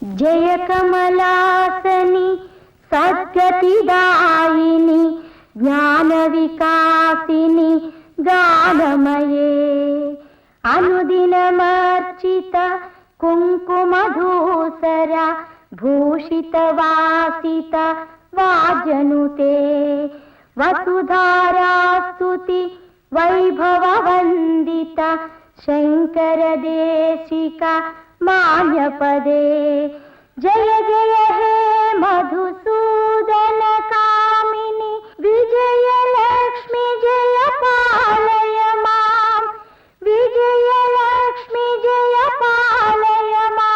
जय कमलासनी सद्गतिदायिनी ज्ञान विकासिनी गानमये अनुदिनमर्चित कुङ्कुमधूसर भूषितवासित वाजनुते वसुधारास्तुति वैभववन्दित शङ्करदेशिक मान्यपदे जय जय हे मधुसूदन कामिनी विजय लक्ष्मी जय पालय मां विजय लक्ष्मी जय पालय मां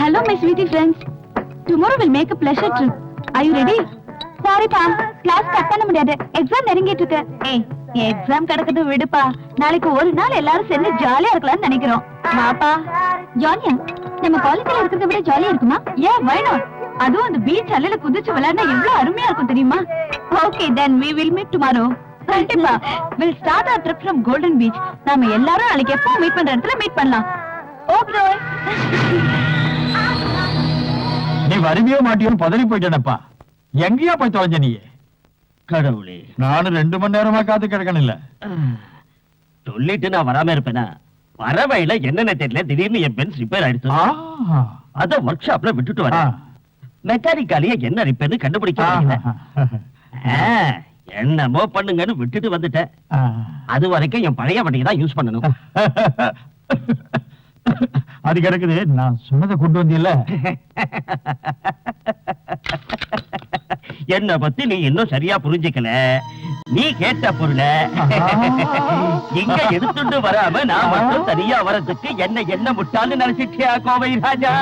Hello, my sweetie friends. Tomorrow we'll make a pleasure trip. Are you ready? Sorry, pa. Class cut பண்ண முடியாது. Exam நெருங்கிட்டு இருக்கு. ஏய், exam கடக்கட்டும் விடுப்பா. நாளைக்கு ஒரு நாள் எல்லாரும் சேர்ந்து ஜாலியா இருக்கலாம்னு நினைக்கிறோம். வாப்பா. ஜாலியா? நம்ம காலேஜ்ல இருக்கிறத விட ஜாலியா இருக்குமா? Yeah, why not? அதுவும் அந்த பீச் அலையில குதிச்சு விளையாடினா எவ்வளவு அருமையா இருக்கும் தெரியுமா? Okay, then we will meet tomorrow. கண்டிப்பா. We'll start our trip from Golden Beach. நாம எல்லாரும் நாளைக்கு எப்போ மீட் பண்ற இடத்துல மீட் பண்ணலாம். Okay. நீ வருவியோ மாட்டியோன்னு பதறி போயிட்டேனப்பா. எங்கேயா போய் தொலைஞ்ச நீ? கடவுளே, நானும் 2 மணி நேரமா காத்து கிடக்கணும் இல்ல. சொல்லிட்டு நான் வராம இருப்பேனா? வரவையில என்னென்ன தெரியல, திடீர்னு என் பென்ஸ் ரிப்பேர் ஆயிடுச்சு. அத ஒர்க் ஷாப்ல விட்டுட்டு வரேன். மெக்கானிக்காலியே என்ன ரிப்பேர்னு கண்டுபிடிக்க முடியல. என்னமோ பண்ணுங்கன்னு விட்டுட்டு வந்துட்டேன். அது வரைக்கும் என் பழைய வண்டியை தான் யூஸ் பண்ணணும். அது கிடக்குது, நான் சொன்னதை கொண்டு வந்தியல்ல. என்ன பத்தி நீ இன்னும் சரியா புரிஞ்சுக்கல. நீ கேட்ட பொருளை இங்க எடுத்துட்டு வராம நான் மட்டும் தனியா வரதுக்கு என்ன முட்டான்னு நினைச்சிட்டியா கோவை ராஜா?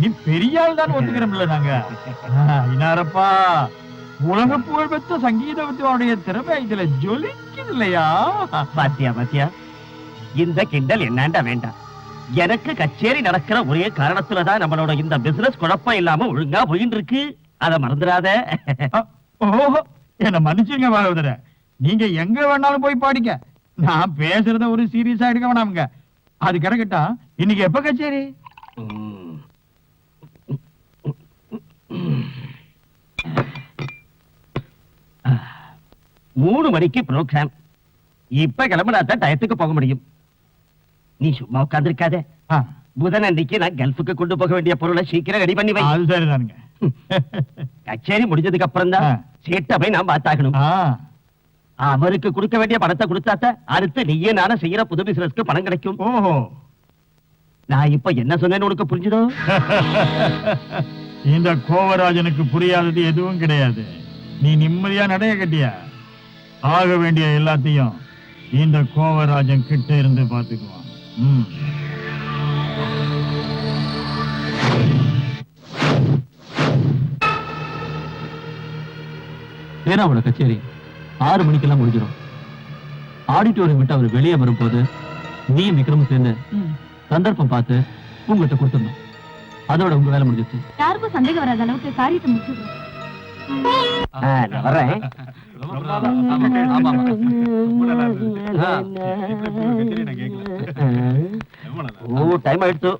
நீ பெரிய ஆள் தான் ஒத்துக்கிறோம்ல நாங்க. இனாரப்பா, உலக புகழ் பெற்ற சங்கீத வித்வானுடைய திறமை இதுல ஜொலிக்குது இல்லையா? பாத்தியா பாத்தியா, இந்த கிண்டல் என்னாண்டா வேண்டாம். எனக்கு கச்சேரி நடக்கிற ஒரே காரணத்துலதான் நம்மளோட இந்த பிசினஸ் குழப்பம் இல்லாம ஒழுங்கா போயின்னு இருக்கு. அத மறந்துடாத. ஓஹோ, என்ன மன்னிச்சுங்க பாகவதர. நீங்க எங்க வேணாலும் போய் பாடிக்க. நான் பேசுறத ஒரு சீரியஸா எடுக்க வேணாமுங்க. அது கிடக்கட்டா, இன்னைக்கு எப்ப கச்சேரி? 3 மணிக்கு ப்ரோக்ராம். இப்ப கிளம்பினாதான் டயத்துக்கு போக முடியும். நீ சும்மா உட்கார்ந்திருக்காத. புதன் அன்னைக்கு நான் கல்ஃபுக்கு கொண்டு போக வேண்டிய பொருளை சீக்கிரம் ரெடி பண்ணி வை. அது சரிதானுங்க. கச்சேரி முடிஞ்சதுக்கு அப்புறம் தான் ஆ. சீட்டை போய் நான் பார்த்தாகணும். ஆ, அவருக்கு கொடுக்க வேண்டிய பணத்தை கொடுத்தாத்த அடுத்து நீயே நானும் செய்யற புது பிசினஸ்க்கு பணம் கிடைக்கும். ஓஹோ. நான் இப்ப என்ன சொன்னேன்னு உனக்கு புரிஞ்சுதோ? இந்த கோவராஜனுக்கு புரியாதது எதுவும் கிடையாது. நீ நிம்மதியா நடைய கட்டியா ஆக வேண்டிய எல்லாத்தையும் இந்த கோவராஜன் கிட்ட இருந்து பாத்துக்குவான். ம். பேனாவோட கச்சேரி 6 மணிக்கெல்லாம் முடிஞ்சிடும். ஆடிட்டோரியம் விட்டு அவர் வெளியே வரும்போது நீயும் விக்ரமும் சேர்ந்து சந்தர்ப்பம் பார்த்து உங்கள்கிட்ட கொடுத்துடணும். அதோட உங்க வேலை முடிஞ்சிச்சு. யாருக்கும் சந்தேகம் வராத அளவுக்கு காரியத்தை முடிச்சிடுறோம். நான் வர்றேன். ஓ டைம் ஆயிடுச்சு.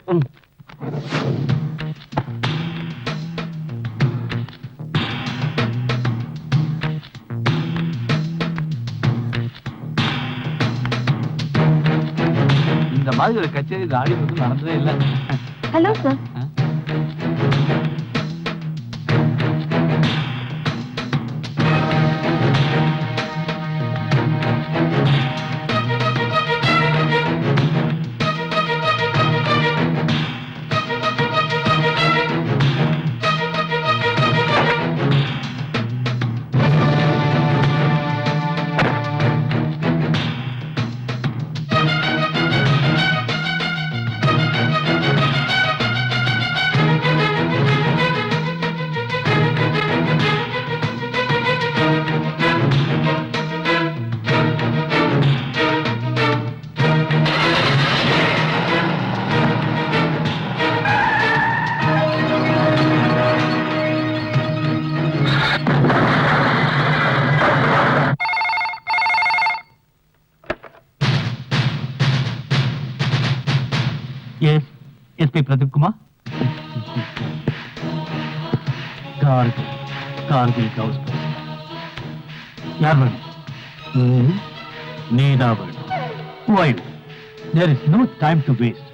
இந்த மாதிரி ஒரு கச்சேரி ஆடி வந்து நடந்ததே இல்லை. Hello sir. Yes, SP Pradeep Kumar. Kargil house. யார் வேணும்? நீதான் வேணும். Why? There is no time to waste.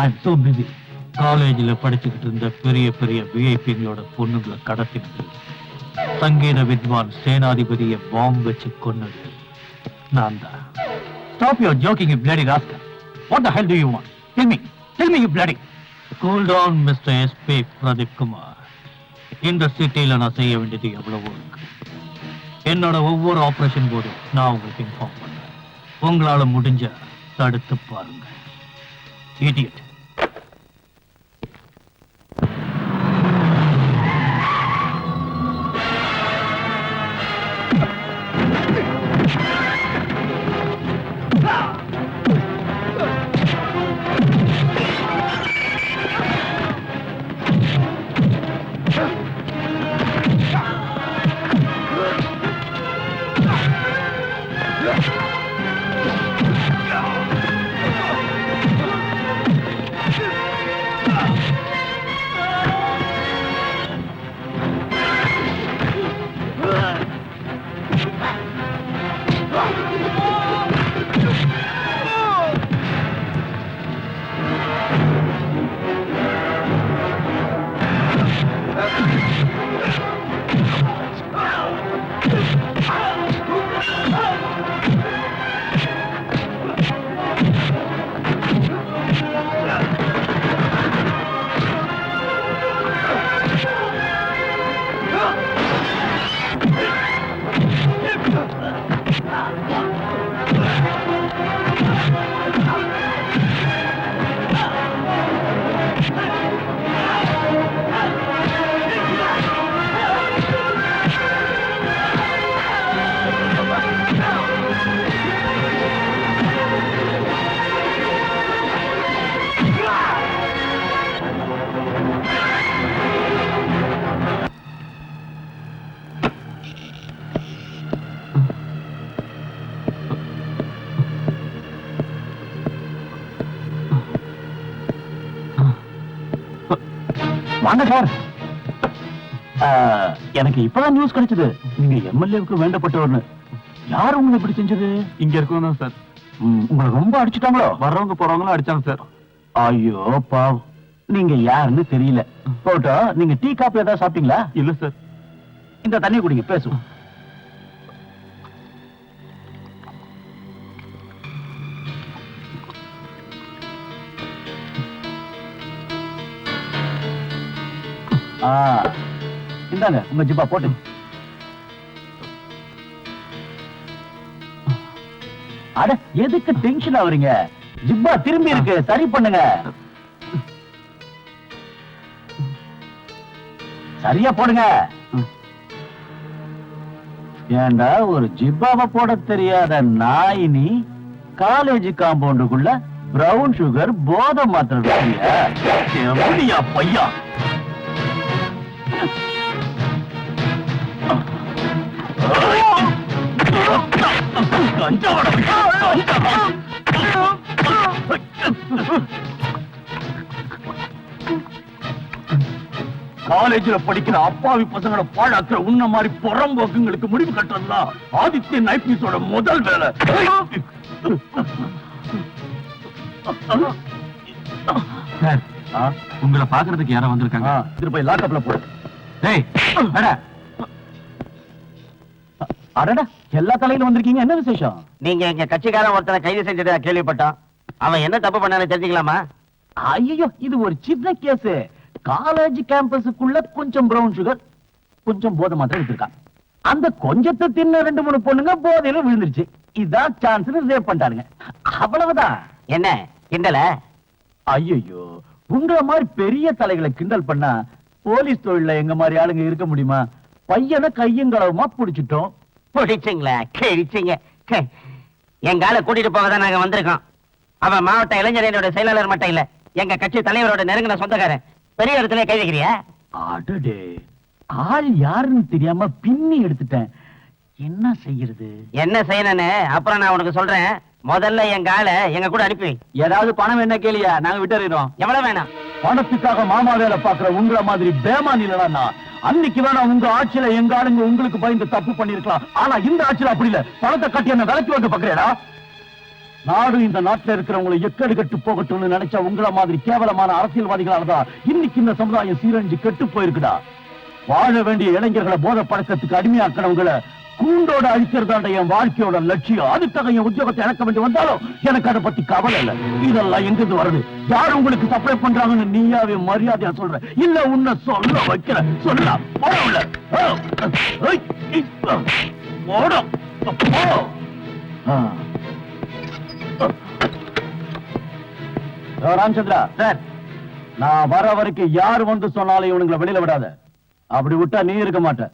I am so busy. காலேஜில் படிச்சுக்கிட்டு இருந்த பெரிய பெரிய விஐபிங்களோட பொண்ணுங்களை கடத்தினது, சங்கீத வித்வான் சேனாதிபதியை பாம்பு வச்சு கொன்னது நான் தான். Stop your joking, you bloody rascal. What the hell do you want? Tell me, you bloody. Cool down, Mr. SP Pradeep Kumar. இந்த சிட்டியில நான் செய்ய வேண்டியது எவ்வளவோ இருக்கு. என்னோட ஒவ்வொரு ஆபரேஷன் போதும் நான் உங்களுக்கு இன்ஃபார்ம் பண்றேன். உங்களால முடிஞ்ச தடுத்து பாருங்க. Idiot. வாங்க சார். எனக்கு இப்பதான் நியூஸ் கிடைச்சது, நீங்க எம்எல்ஏவுக்கு வேண்டப்பட்டவர்னு. யார் உங்களை இப்படி செஞ்சது? இங்க இருக்கணும் சார். உங்களை ரொம்ப அடிச்சுட்டாங்களோ? வர்றவங்க போறவங்களும் அடிச்சாங்க சார். ஐயோ பாவம். நீங்க யாருன்னு தெரியல. போட்டோ, நீங்க டீ காப்பி ஏதாவது சாப்பிட்டீங்களா? இல்ல சார். இந்த தண்ணி குடிங்க, பேசுவோம். இந்தாங்க உங்க ஜிப்பா போட்டு. அட எதுக்கு டென்ஷன் ஆவறீங்க? ஜிப்பா திரும்பி இருக்கு, சரி பண்ணுங்க. சரியா போடுங்க. ஏண்டா ஒரு ஜிப்பாவை போட தெரியாத நாய் நீ காலேஜ் காம்பவுண்டுக்குள்ள பிரவுன் சுகர் போதை மாத்திர பையா. காலேஜ்ல படிக்கிற அப்பாவி பசங்களை பாழாக்குற உன்ன மாதிரி புறம்போக்குங்களுக்கு முடிவு கட்டுறதுதான் ஆதித்யன் ஐபிஎஸோட முதல் வேலை. உங்களை பாக்குறதுக்கு யாரோ வந்திருக்காங்க. திருப்பி லாக்கப்ல போடு. டேய் அட அடடா, எல்லா தலையிலும் வந்திருக்கீங்க, என்ன விசேஷம்? நீங்க எங்க கட்சிக்காரன் ஒருத்தனை கைது செஞ்சதா கேள்விப்பட்டோம். அவன் என்ன தப்பு பண்ணான்னு தெரிஞ்சுக்கலாமா? ஐயோ, இது ஒரு சின்ன கேஸ். காலேஜ் கேம்பஸுக்குள்ள கொஞ்சம் பிரவுன் சுகர், கொஞ்சம் போதை மாத்திரம் எடுத்திருக்கான். அந்த கொஞ்சத்தை தின்ன 2-3 பொண்ணுங்க போதையில விழுந்துருச்சு. இதான் சான்ஸ் ரேப் பண்ணிட்டாருங்க. அவ்வளவுதான். என்ன கிண்டல? ஐயோ, உங்கள மாதிரி பெரிய தலைகளை கிண்டல் பண்ணா போலீஸ் தொழில எங்க மாதிரி ஆளுங்க இருக்க முடியுமா? பையனை கையங்களவுமா புடிச்சிட்டோம். பிடிச்சிங்களா? கிழிச்சிங்க. எங்கால கூட்டிட்டு போக தான் நாங்க வந்திருக்கோம். அவன் மாவட்ட இளைஞரணோட செயலாளர் மட்டும் இல்ல, எங்க கட்சி தலைவரோட நெருங்கின சொந்தக்காரன். பெரிய இடத்துல கை வைக்கிறியா? அடடே, ஆள் யாருன்னு தெரியாம பின்னி எடுத்துட்டேன். என்ன செய்யறது? என்ன செய்யணும்னு அப்புறம் நான் உனக்கு சொல்றேன். முதல்ல எங்க ஆளை எங்க கூட அனுப்பி. ஏதாவது பணம் என்ன கேளியா, நாங்க விட்டுறோம். எவ்வளவு வேணாம்? பணத்துக்காக மாமா வேலை பாக்குற உங்கள மாதிரி பேமானி இல்லனா அன்னைக்கு வேணா உங்க ஆட்சியில எங்க ஆளுங்க உங்களுக்கு பயந்து தப்பு பண்ணிருக்கலாம். ஆனா இந்த ஆட்சியில அப்படி இல்ல. பணத்தை கட்டி என்ன விலைக்கு வந்து பாக்குறேடா. நாடு இந்த நாட்டுல இருக்கிறவங்களை எக்கடு கட்டு போகட்டும்னு நினைச்சா உங்கள மாதிரி கேவலமான அரசியல்வாதிகளாலதான் இன்னைக்கு இந்த சமுதாயம் சீரழிஞ்சு கெட்டு போயிருக்குடா. வாழ வேண்டிய இளைஞர்களை போதை பழக்கத்துக்கு அடிமையாக்கிறவங்களை கூண்டோட அழிக்கிறதாண்ட என் வாழ்க்கையோட லட்சியம். அதுக்காக என் உத்தியோகத்தை இழக்க வேண்டி வந்தாலும் எனக்கு அதை பத்தி கவலை இல்லை. இதெல்லாம் எங்கிருந்து வருது? யார் உங்களுக்கு சப்ளை பண்றாங்கன்னு நீயாவே மரியாதையா சொல்ற? இல்ல உன்னை சொல்ல வைக்கிற? சொல்லலாம். ராமச்சந்திரா சார், நான் வர வரைக்கும் யார் வந்து சொன்னாலும் இவனுங்களை வெளியில விடாத. அப்படி விட்டா நீ இருக்க மாட்ட.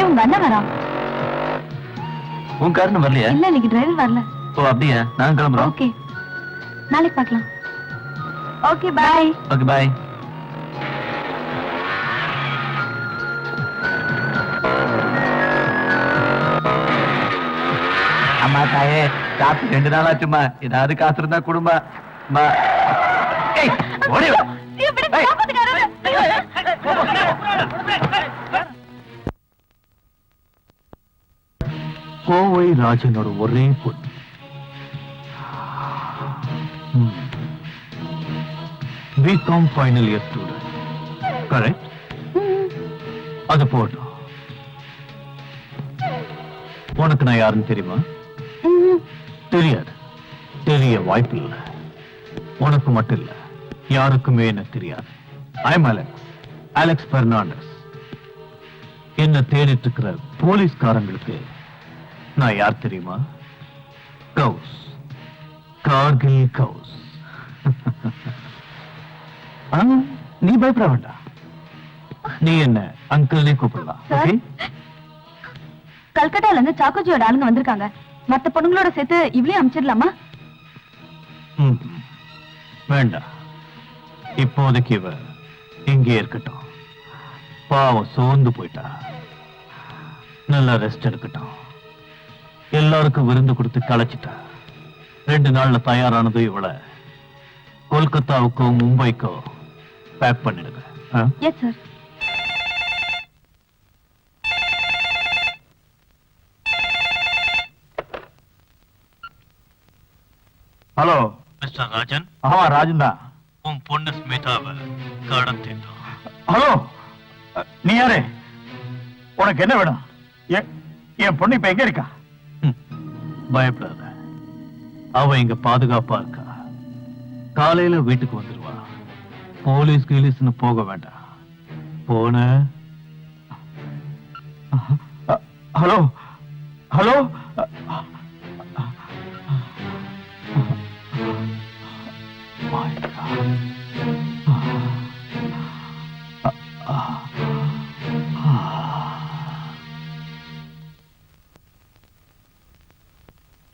உங்க அண்ணன் வரா? உன் காரணம் வரலையா? இல்ல, இன்னைக்கு டிரைவர் வரல. ஓ அப்படியா? நான் கிளம்புறோம். ஓகே, நாளைக்கு பார்க்கலாம். Okay bye. Okay bye. அம்மா தாயே, காப்பி 2 நாள் ஆச்சுமா. ஏதாவது காசு இருந்தா குடும்பா. கோவை ராஜனோட ஒரே பொண்ணு. BCom final year student. Correct? அது போட்டோம். உனக்கு நான் யாருன்னு தெரியுமா? தெரியாது. தெரிய வாய்ப்பு இல்லை. உனக்கு மட்டும் இல்ல, யாருக்குமே என்ன தெரியாது. I'm Alex Fernandez. என்ன தேடிட்டு இருக்கிற போலீஸ்காரங்களுக்கு நான் யார் தெரியுமா? கவுஸ், கார்கில் கவுஸ். நீ பயப்பட வேண்டாம். நீ என்ன அங்கிள்னே கூப்பிடலாம். ஓகே? கல்கட்டால இருந்து சாக்கோஜியோட ஆளுங்க வந்திருக்காங்க. மத்த பொண்ணுங்களோட சேர்த்து இவளையும் அனுப்பிச்சிடலாமா? வேண்டாம், இப்போதைக்கு இவ இங்கே இருக்கட்டும். பாவம் சோர்ந்து போயிட்டா. நல்லா ரெஸ்ட் எடுக்கட்டும். எல்லாருக்கும் விருந்து கொடுத்து களைச்சிட்டா. 2 நாள்ல தயாரானது இவளை கொல்கத்தாவுக்கோ மும்பைக்கோ பேக் பண்ணிடுங்க. Yes sir. Hello mister Rajan, ஆமா ராஜன் தான். உன் பொண்ணு ஸ்மிதாவை கடத்திட்டோம். ஹலோ, நீ யாரு? உனக்கு என்ன வேணும்? என் பொண்ணு இப்ப எங்க இருக்கா? பயப்படாத, அவ இங்க பாதுகாப்பா இருக்கா. காலையில வீட்டுக்கு வந்துருவா. போலீஸ் கீலீஸ்னு போக வேண்டாம். போன ஹலோ ஹலோ,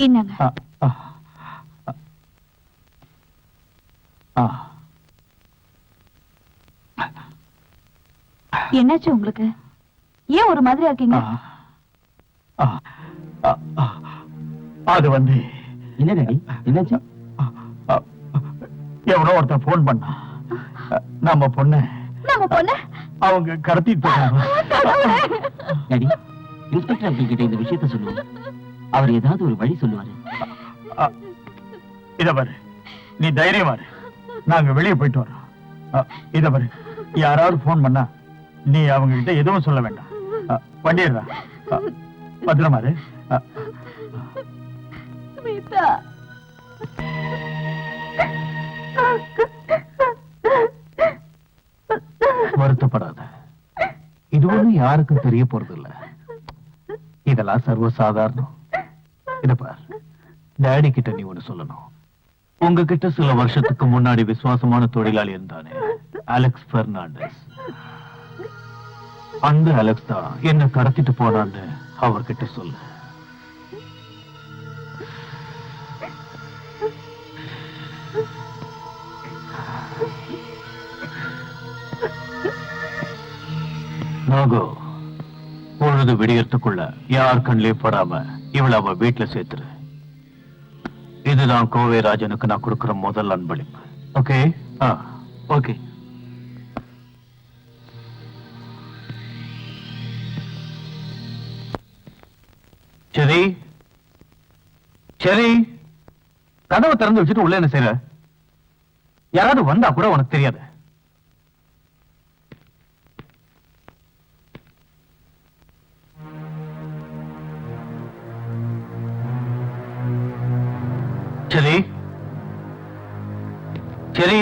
என்னங்க? என்னாச்சு உங்களுக்கு? ஏன் ஒரு மாதிரியா இருக்கீங்க? அது வந்து என்ன டாடி, என்னாச்சு? எவனோ ஒருத்தன் போன் பண்ணா. நம்ம பொண்ணு அவங்க கடத்திட்டு போறாங்க. டாடி, இன்ஸ்பெக்டர் அங்கிள் கிட்ட இந்த விஷயத்த சொல்லுவாங்க. அவர் ஏதாவது ஒரு வழி சொல்லுவாரு. இத பாரு, நீ தைரியமா இரு. நாங்க வெளியே போயிட்டு வரோம். இத பாரு, யாராவது போன் பண்ணா நீ அவங்க கிட்ட எதுவும் சொல்ல வேண்டாம். வண்டிடுறா, பத்திரமா இரு. வருத்தப்படாத, இது ஒண்ணு யாருக்கும் தெரிய போறது இல்ல. இதெல்லாம் சர்வசாதாரணம். இத பார், டாடி கிட்ட நீ ஒண்ணு சொல்லணும். உங்ககிட்ட சில வருஷத்துக்கு முன்னாடி விசுவாசமான தொழிலாளி இருந்தானே, அலெக்ஸ் பெர்னாண்டஸ். அந்த அலெக்ஸ் தான் என்ன கடத்திட்டு போனான்னு அவர்கிட்ட சொல்லு. நாகோ, பொழுது விடியறதுக்குள்ள யார் கண்ணிலே படாம இவளை அவ வீட்டுல சேர்த்துரு. இதுதான் கோவை ராஜனுக்கு நான் கொடுக்கிற முதல் அன்பளிப்பு. ஓகே? ஓகே. சரி சரி, கதவை திறந்து வச்சுட்டு உள்ள என்ன செய்யற? யாராவது வந்தா கூட உனக்கு தெரியாது. சரி சரி,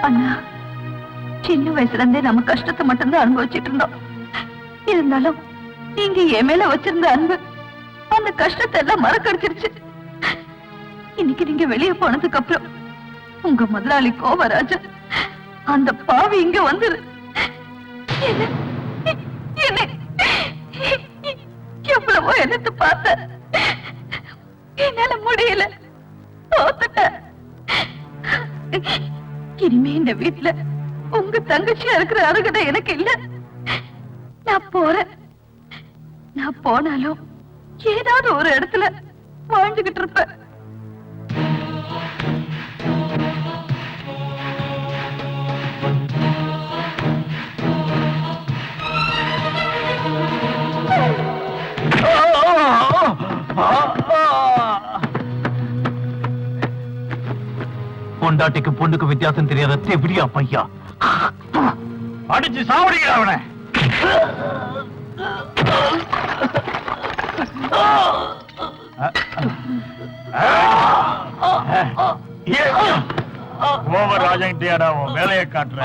அண்ணா, சின்ன வயசுல இருந்தே நம்ம கஷ்டத்தை மட்டும்தான் அனுபவிச்சுட்டு இருந்தோம். இருந்தாலும் நீங்க என் மேல வச்சிருந்த அன்பு அந்த கஷ்டத்தை எல்லாம் மறக்கடிச்சிருச்சு. இன்னைக்கு நீங்க வெளியே போனதுக்கு அப்புறம் உங்க முதலாளி கோவராஜன் அந்த பாவி இங்க வந்துரு எவ்வளவோ எடுத்து பார்த்த, என்னால முடியல, தோத்துட்டேன். இனிமே இந்த வீட்டுல உங்க தங்கச்சியா இருக்கிற அருகதை எனக்கு இல்ல. நான் போறேன். நான் போனாலும் ஏதாவது ஒரு இடத்துல வாழ்ந்துகிட்டு இருப்பேன். பொண்டாட்டிக்கு பொண்ணுக்கு வித்தியாசம் தெரியாத எப்படியா பையா? அடிச்சு சாவடிக்கிற அவனை. ஓவர் ராஜங்கிட்டியாடா உன் வேலையை காட்டுற.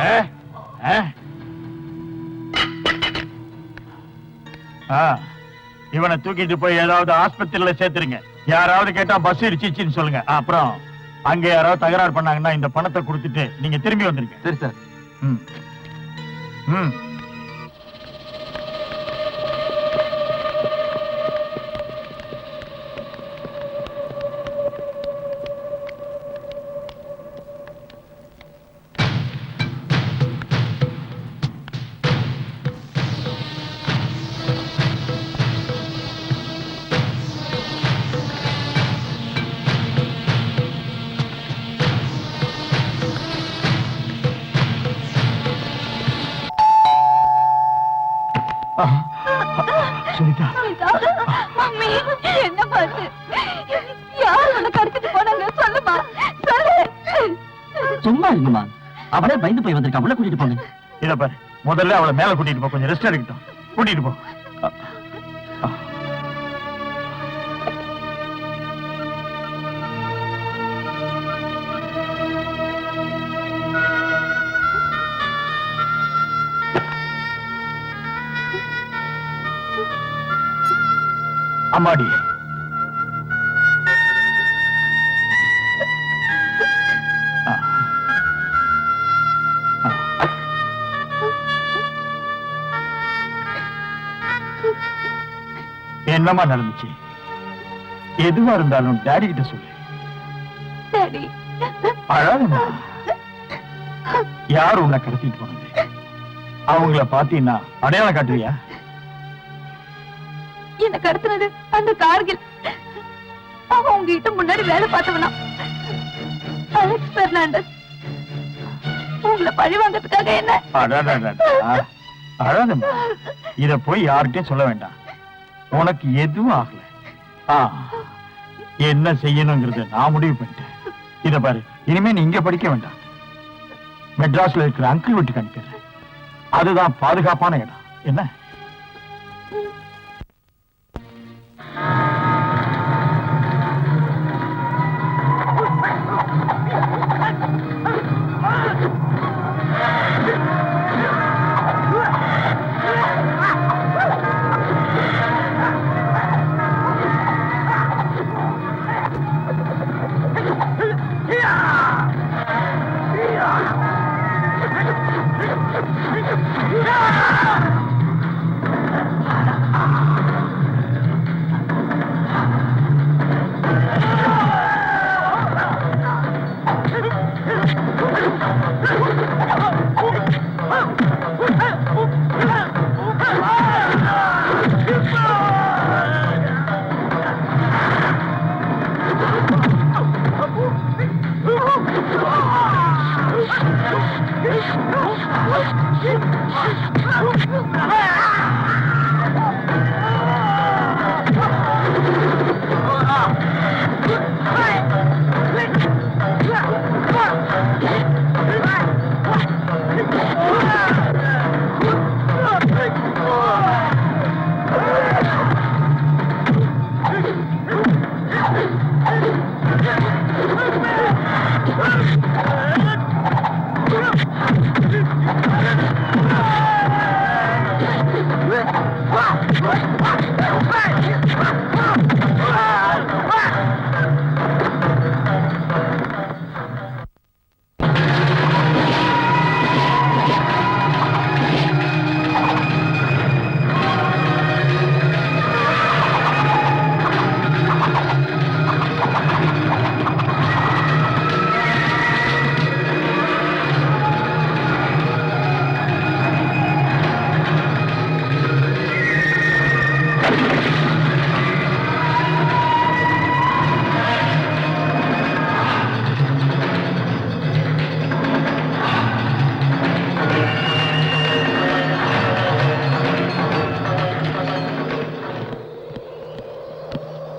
இவனை தூக்கிட்டு போய் ஏதாவது ஆஸ்பத்திரியில சேர்த்துருங்க. யாராவது கேட்டா பஸ் இடிச்சின்னு சொல்லுங்க. அப்புறம் அங்க யாராவது தகராறு பண்ணாங்கன்னா இந்த பணத்தை கொடுத்துட்டு நீங்க திரும்பி வந்துருங்க. சரி சார். ம். சுனிதா, மம்மி என்ன பாத்து யார் உன்னை கடத்திட்டு போனாங்க சொல்லுமா சொல்லு. சும்மா இருங்கம்மா, அவளே பயந்து போய் வந்திருக்கா, உள்ள கூட்டிட்டு போங்க. இத பாரு, முதல்ல அவளை மேல கூட்டிட்டு போ, கொஞ்சம் ரெஸ்ட் எடுக்கட்டும். கூட்டிட்டு போ. அம்மாடி, என்னமா நடந்துச்சு? எதுவா இருந்தாலும் டாடி கிட்ட சொல்லு. டாடி, அழாதம்மா. யார் உன்னை கடத்திட்டு போனது? அவங்கள பாத்தீங்கன்னா அடையாளம் காட்டுவியா? என்ன கடத்தினது அந்த கார்கில். அவன் உங்ககிட்ட முன்னாடி வேலை பார்த்தவனா, அலெக்ஸ் பெர்னாண்டஸ். உங்களை பழி வாங்கறதுக்காக என்ன? அழாதம்மா, இத போய் யார்கிட்டயும் சொல்ல வேண்டாம். உனக்கு எதுவும் ஆகல. என்ன செய்யணுங்கிறத நான் முடிவு பண்ணிட்டேன். இத பாரு, இனிமே நீ இங்க படிக்க வேண்டாம். மெட்ராஸ்ல இருக்கிற அங்கிள் வீட்டுக்கு அனுப்பிடுறேன். அதுதான் பாதுகாப்பான இடம். என்ன?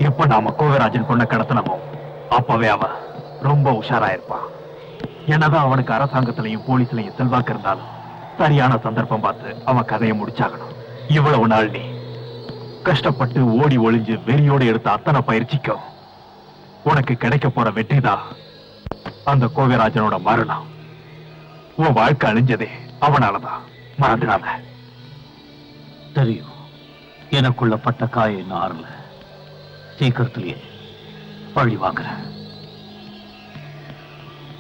எப்ப நாம கோவிராஜன் பொண்ணை கடத்தினமோ அப்பவே அவன் ரொம்ப உஷாராயிருப்பான். என்னதான் அவனுக்கு அரசாங்கத்திலையும் போலீஸ்லயும் செல்வாக்கு இருந்தாலும் சரியான சந்தர்ப்பம் பார்த்து அவன் கதையை முடிச்சாகணும். இவ்வளவு நாள் நீ கஷ்டப்பட்டு ஓடி ஒளிஞ்சு வெறியோடு எடுத்த அத்தனை பயிற்சிக்கும் உனக்கு கிடைக்க போற வெற்றிதான் அந்த கோவிராஜனோட மரணம். உன் வாழ்க்கை அழிஞ்சதே அவனாலதான், மறந்துடாத. தெரியும், எனக்குள்ள பட்ட காயம் இன்னும் ஆறல. சீக்கிரத்திலேயே பழி வாங்குறேன்.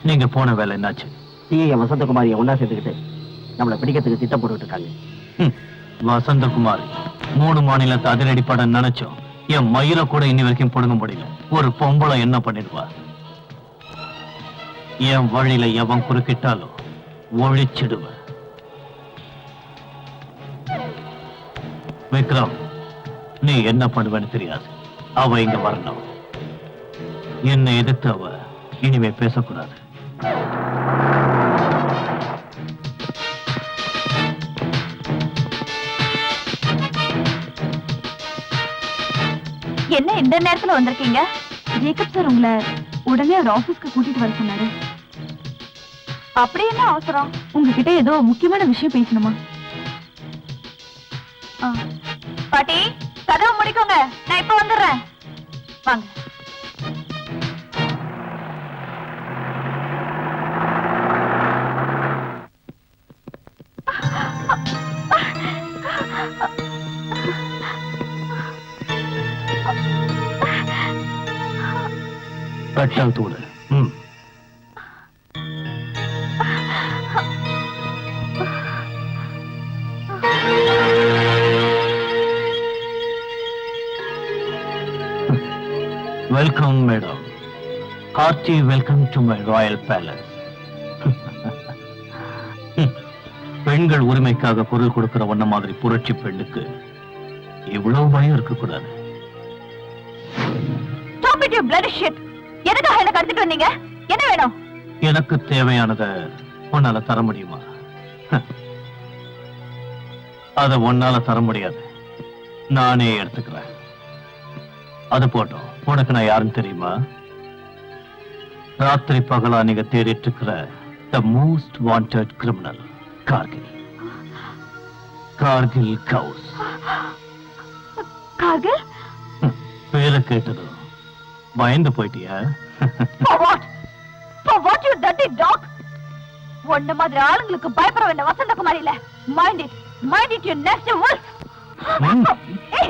நீங்க போன வேலை என்னாச்சு? சிஐ வசந்தகுமாரியை ஒன்னா சேர்த்துக்கிட்டு நம்மளை பிடிக்கிறதுக்கு திட்டம் போட்டுட்டு இருக்காங்க. வசந்தகுமார் 3 மாநிலத்தை அதிரடிப்பட நினைச்சோம். என் மயிரை கூட இன்னி வரைக்கும் பொடுங்க முடியல. ஒரு பொம்பளை என்ன பண்ணிடுவா? என் வழியில எவன் குறுக்கிட்டாலும் ஒழிச்சிடுவேன். விக்ரம், நீ என்ன பண்ணுவேன்னு தெரியாது. அவ இங்க வரணும். என்னை எதிர்த்து அவ இனிமே பேசக்கூடாது. என்ன இந்த நேரத்துல வந்திருக்கீங்க? ஜேக்கப் சார் உங்களை உடனே ஒரு ஆபீஸ்க்கு கூட்டிட்டு வர சொன்னாரு. அப்படி என்ன அவசரம்? உங்ககிட்ட ஏதோ முக்கியமான விஷயம் பேசணுமா? பாட்டி, கதவு முடிக்கோங்க, நான் இப்ப வந்துடுறேன். வாங்க. கட்டால் தூடு. Welcome madam. Hearty welcome to my royal palace. பெண்கள் உரிமைக்காக குரல் கொடுக்கிற ஒன்ன மாதிரி புரட்சி பெண்ணுக்கு இவ்வளவு பயம் இருக்கக்கூடாது. Stop it, you bloody shit. எதுக்காக என்ன கடத்திட்டு வந்தீங்க? என்ன வேணும்? எனக்கு தேவையானத உன்னால தர முடியுமா? அத உன்னால தர முடியாது. நானே எடுத்துக்கிறேன். அது போட்டோம். உனக்கு நான் யாருன்னு தெரியுமா? ராத்திரி பகலா நீங்க தேடிட்டு இருக்கிற the most wanted criminal Kargil. Kargil கவுஸ். கார்கில்? பேரை கேட்டதும் பயந்து போயிட்டியா? For what? For what, you dirty dog? ஒன்ன மாதிரி ஆளுங்களுக்கு பயப்பட வேண்டிய வசந்தகுமாரி இல்ல. Mind it. Mind it, you nasty wolf. Hey!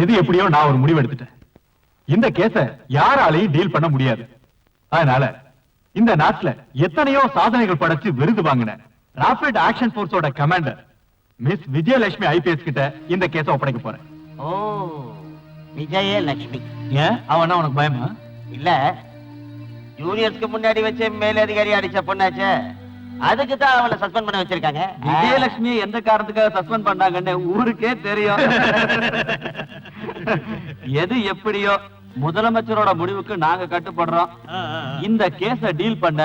எது எப்படியோ நான் ஒரு முடிவு எடுத்துட்டேன். இந்த கேஸ யாராலையும் டீல் பண்ண முடியாது. அதனால இந்த நாட்டுல எத்தனையோ சாதனைகள் படைச்சு விருது வாங்கின ராபிட் ஆக்ஷன் போர்ஸோட கமாண்டர் மிஸ் விஜயலட்சுமி ஐபிஎஸ் கிட்ட இந்த கேஸ ஒப்படைக்க போறேன். ஓ, விஜயலட்சுமி. ஏன் அவனா உனக்கு பயமா? இல்ல, ஜூனியர்ஸ்க்கு முன்னாடி வச்சு மேலதிகாரி அடிச்ச பொண்ணாச்சே, அதுக்கு தான் அவளை சஸ்பெண்ட் பண்ண வச்சிருக்காங்க. விஜயலட்சுமியை எந்த காரணத்துக்காக சஸ்பெண்ட் பண்ணாங்கன்னு ஊருக்கே தெரியும். எது எப்படியோ முதலமைச்சரோட முடிவுக்கு நாங்க கட்டுப்படுறோம். இந்த கேஸ டீல் பண்ண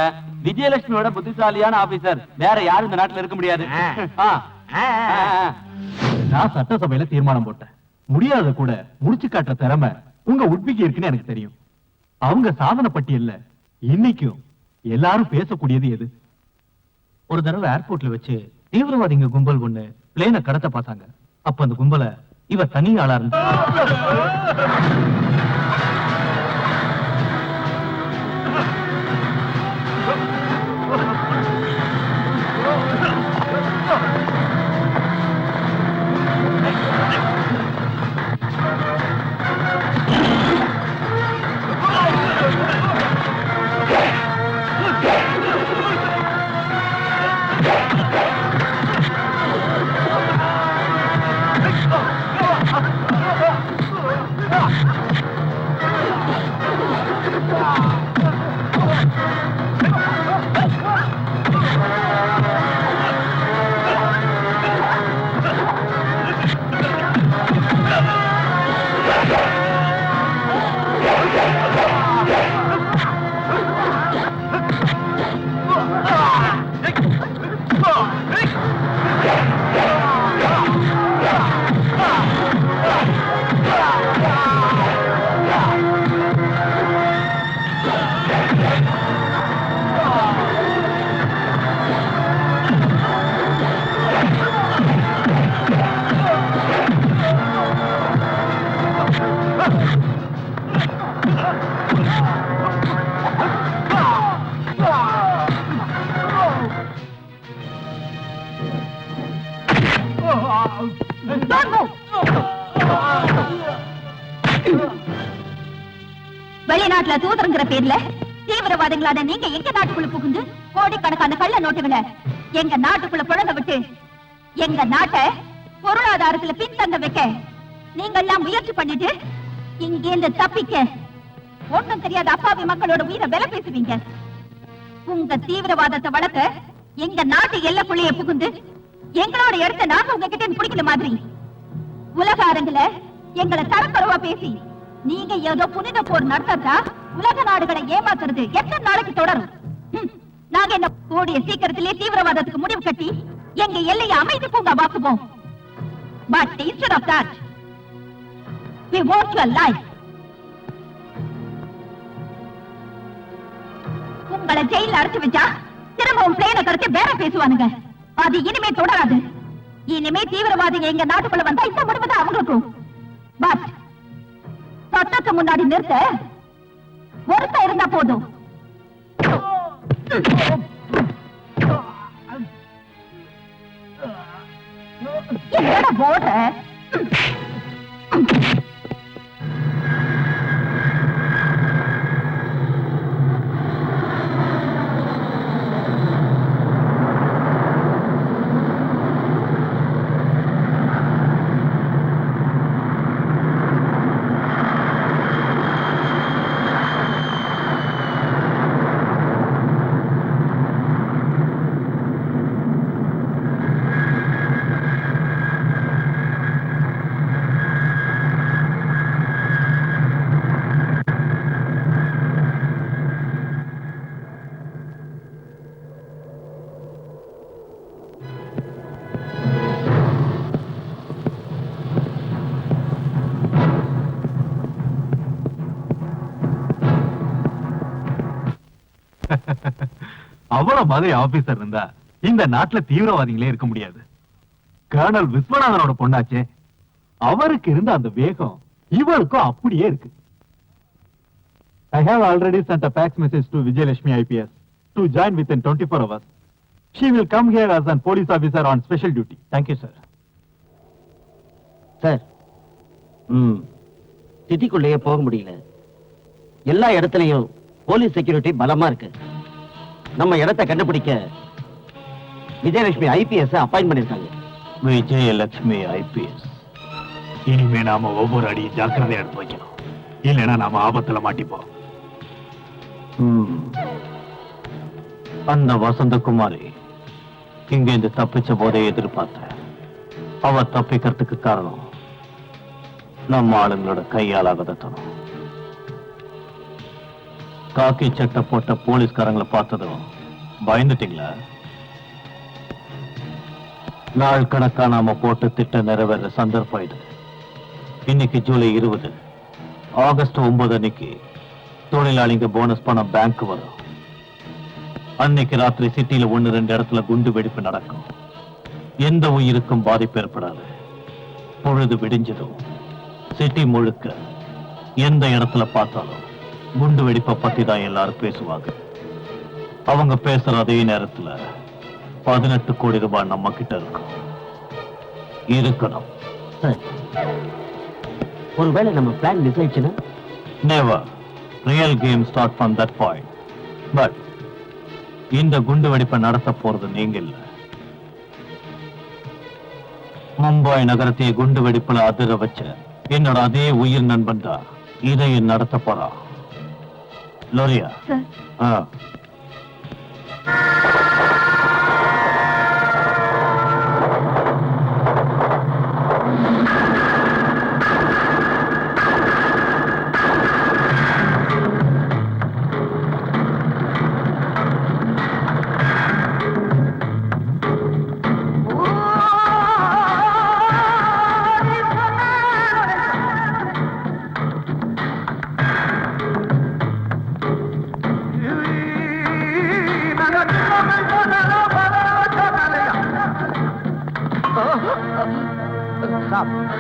விஜயலட்சுமியோட புத்திசாலியான ஆபீசர் வேற யாரும் இந்த நாட்டுல இருக்க முடியாது. நான் சட்டசபையில தீர்மானம் போட்டேன். முடியாத கூட முடிச்சு காட்டுற திறமை உங்க உட்பிக்கு இருக்குன்னு எனக்கு தெரியும். அவங்க சாதனை பட்டியல்ல இன்னைக்கும் எல்லாரும் பேசக்கூடியது எது? ஒரு தடவை ஏர்போர்ட்ல வச்சு தீவிரவாதிங்க கும்பல் ஒண்ணு பிளேனை கடத்த பார்த்தாங்க. அப்ப அந்த கும்பல இவ தனி ஆளா இருந்தா. வெளிநாட்டுல தூதரங்கிற பேர்ல தீவிரவாதிகளான நீங்க எங்க நாட்டுக்குள்ள புகுந்து கோடிக்கணக்கான கள்ள நோட்டுகளை எங்க நாட்டுக்குள்ள புழங்க விட்டு எங்க நாட்டை பொருளாதாரத்துல பின்தங்க வைக்க நீங்க எல்லாம் முயற்சி பண்ணிட்டு இங்கேருந்து தப்பிக்க ஒண்ணும் தெரியாத அப்பாவி மக்களோட உயிரை விலை பேசுவீங்க. உங்க தீவிரவாதத்தை வளர்க்க எங்க நாட்டு எல்லைக்குள்ளேயே புகுந்து எங்களோட இடத்தை நாங்க உங்ககிட்ட பிடிக்கிற மாதிரி உலக அரங்குல எங்களை தரக்குறைவா பேசி நீங்க ஏதோ புனித போர் நடத்தா உலக நாடுகளை ஏமாத்துறது எத்தனை நாளைக்கு தொடரும்? நாங்க என்ன கூடிய சீக்கிரத்திலே தீவிரவாதத்துக்கு முடிவு கட்டி எங்க எல்லையை அமைதி பூங்கா வாக்குவோம். But instead of that, we want your life. உங்களை ஜெயில அடைச்சு வச்சா திரும்பவும் பிளேனை கடத்தி வேற பேசுவானுங்க. அது இனிமே தொடராது. இனிமே தீவிரவாதிங்க எங்க நாட்டுக்குள்ள வந்தா இந்த முடிவு தான் அவங்களுக்கும். பட் சட்டத்தை முன்னாடி நிறுத்த ஒருத்தர் இருந்தா போதும். என்னடா போடுற? அவ்வளவு மாதிரி ஆபீசர் இருந்தா இந்த நாட்டுல தீவிரவாதிகளே இருக்க முடியாது. கர்னல் விஸ்வநாதனோட பொண்ணாச்சே, அவருக்கு இருந்த அந்த வேகம் இவருக்கும் அப்படியே இருக்கு. I have already sent a fax message to Vijayalakshmi IPS to join within 24 hours. She will come here as a police officer on special duty. Thank you, sir. Sir, சிட்டிக்குள்ளேயே போக முடியல. எல்லா இடத்துலயும் போலீஸ் செக்யூரிட்டி பலமா இருக்கு. நம்ம இடத்தை கண்டுபிடிக்க விஜயலட்சுமி ஐபிஎஸ் அப்பாயிண்ட் பண்ணிருக்காங்க. விஜயலட்சுமி ஐபிஎஸ். இனிமே நாம ஒவ்வொரு அடியும் ஜாக்கிரதையா எடுத்து வைக்கணும், இல்லைன்னா நாம ஆபத்துல மாட்டிப்போம். அந்த வசந்தகுமாரி இங்க இருந்து தப்பிச்ச போதே எதிர்பார்த்தேன். அவ தப்பிக்கிறதுக்கு காரணம் நம்ம ஆளுங்களோட கையாலாகதத்தணும். காக்கி சட்டை போட்ட போலீஸ்காரங்களை பார்த்ததும் பயந்துட்டீங்களா? நாள் கணக்கா நாம போட்டு திட்டம் நிறைவேற சந்தர்ப்பம் இது. இன்னைக்கு ஜூலை 20, ஆகஸ்ட் 9 அன்னைக்கு தொழிலாளிங்க போனஸ் பணம் பேங்க் வரும். அன்னைக்கு ராத்திரி சிட்டியில 1-2 இடத்துல குண்டு வெடிப்பு நடக்கும். எந்த உயிருக்கும் பாதிப்பு ஏற்படாது. பொழுது விடிஞ்சதும் சிட்டி முழுக்க எந்த இடத்துல பார்த்தாலும் குண்டு வெடிப்பை பத்தி தான் எல்லாரும் பேசுவாங்க. அவங்க பேசுற அதே நேரத்துல 18 கோடி ரூபாய் நம்ம கிட்ட இருக்கும். இருக்கணும். ஒருவேளை நம்ம பிளான் மிஸ் ஆயிடுச்சுன்னா? Never. Real game start from that point. But இந்த குண்டு வெடிப்பை நடத்த போறது நீங்க இல்ல. மும்பை நகரத்தை குண்டு வெடிப்புல அதிர வச்ச என்னோட அதே உயிர் நண்பன் தான் இதை நடத்த போறா. லோரியா,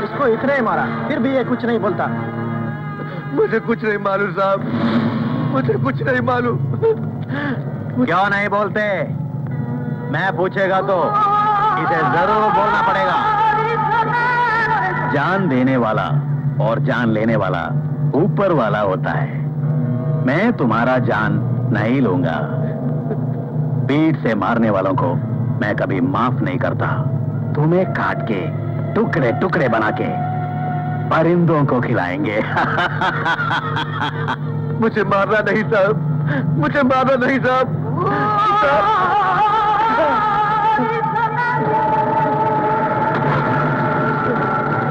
इसको इतने ही मारा, फिर भी ये कुछ नहीं बोलता। मुझे कुछ नहीं मालूम साहब, मुझे कुछ नहीं मालूम। क्यों नहीं बोलते? मैं पूछेगा तो इसे जरूर बोलना पड़ेगा। जान देने वाला और जान लेने वाला ऊपर वाला होता है। मैं तुम्हारा जान नहीं लूंगा। पीठ से मारने वालों को मैं कभी माफ नहीं करता। तुम्हें काट के टुकड़े टुकड़े बना के परिंदों को खिलाएंगे। मुझे मारना नहीं साहब, मुझे मारना नहीं साहब।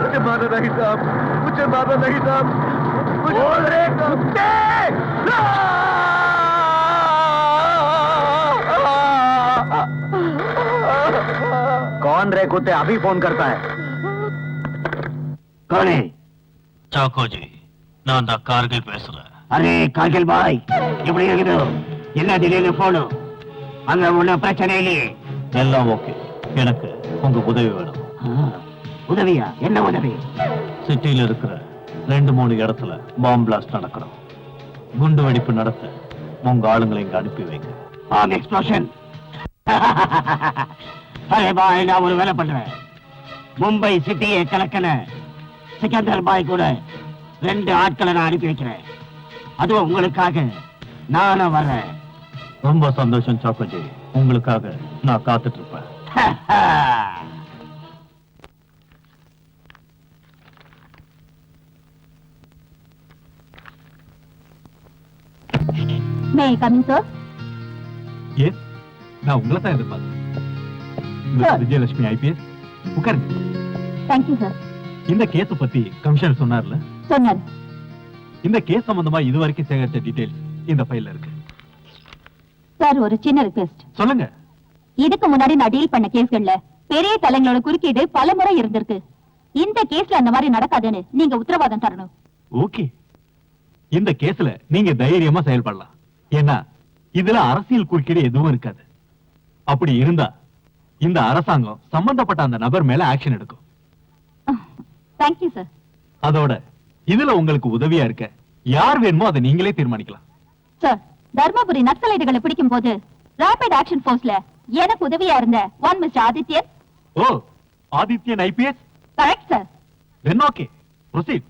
मुझे मारना नहीं साहब, मुझे मारना नहीं साहब। बोल रहे कुत्ते! कौन रे कुत्ते अभी फोन करता है? कौन है? சாக்கோ ஜி, நான் தான் கார்கில் பேசுறேன். அரே கார்கில் பாய், எப்படி இருக்குது? என்ன திடீர்னு போனு? அங்க ஒன்னும் பிரச்சனை இல்லையே? எல்லாம் ஓகே. எனக்கு உங்க உதவி வேணும். உதவியா? என்ன உதவி? சிட்டியில இருக்கிற 2-3 இடத்துல பாம்பு பிளாஸ்ட் நடக்கணும். குண்டு வெடிப்பு நடத்த உங்க ஆளுங்களை இங்க அனுப்பி வைங்க. Bomb explosion. அரே பாய், நான் ஒரு வேலை பண்றேன். மும்பை சிட்டியை கலக்கன சிக்கந்தர் பாய் கூட 2 ஆட்களை நான் அனுப்பி வைக்கிறேன். அதுவும் உங்களுக்காக நானும் வர்றேன். ரொம்ப சந்தோஷம் சாக்கோஜி, உங்களுக்காக நான் காத்துட்டு இருப்பேன். May I come in sir? Yes, நான் உங்களை தான் எதிர்பார்த்தேன். விஜயலட்சுமி ஐபிஎஸ், உட்காருங்க. Thank you sir. இந்த கேஸ பத்தி கமிஷனர் சொன்னார்ல? சொன்னார். இந்த கேஸ் சம்பந்தமா இதுவரைக்கும் சேகரிச்ச டீடைல்ஸ் இந்த ஃபைல்ல இருக்கு. சார், ஒரு சின்ன ரிக்வெஸ்ட். சொல்லுங்க. இதுக்கு முன்னாடி நான் டீல் பண்ண கேஸ்கள்ல பெரிய தலைங்களோட குறுக்கீடு பல முறை இருந்திருக்கு. இந்த கேஸ்ல அந்த மாதிரி நடக்காதுன்னு நீங்க உத்தரவாதம் தரணும். ஓகே, இந்த கேஸ்ல நீங்க தைரியமா செயல்படலாம். ஏன்னா இதுல அரசியல் குறுக்கீடு எதுவும் இருக்காது. அப்படி இருந்தா இந்த அரசாங்கம் சம்பந்தப்பட்ட அந்த நபர் மேல ஆக்ஷன் எடுக்கும். Thank you sir. அதோட இதுல உங்களுக்கு உதவியா இருக்க யார் வேணுமோ அதை நீங்களே தீர்மானிக்கலாம். சார், தர்மபுரி நக்சலைட்டுகளை பிடிக்கும் போது ராபிட் ஆக்ஷன் போர்ஸ்ல எனக்கு உதவியா இருந்த ஒன் மிஸ்டர் ஆதித்யன். ஓ, Adithyan IPS. Correct sir. Then okay, proceed.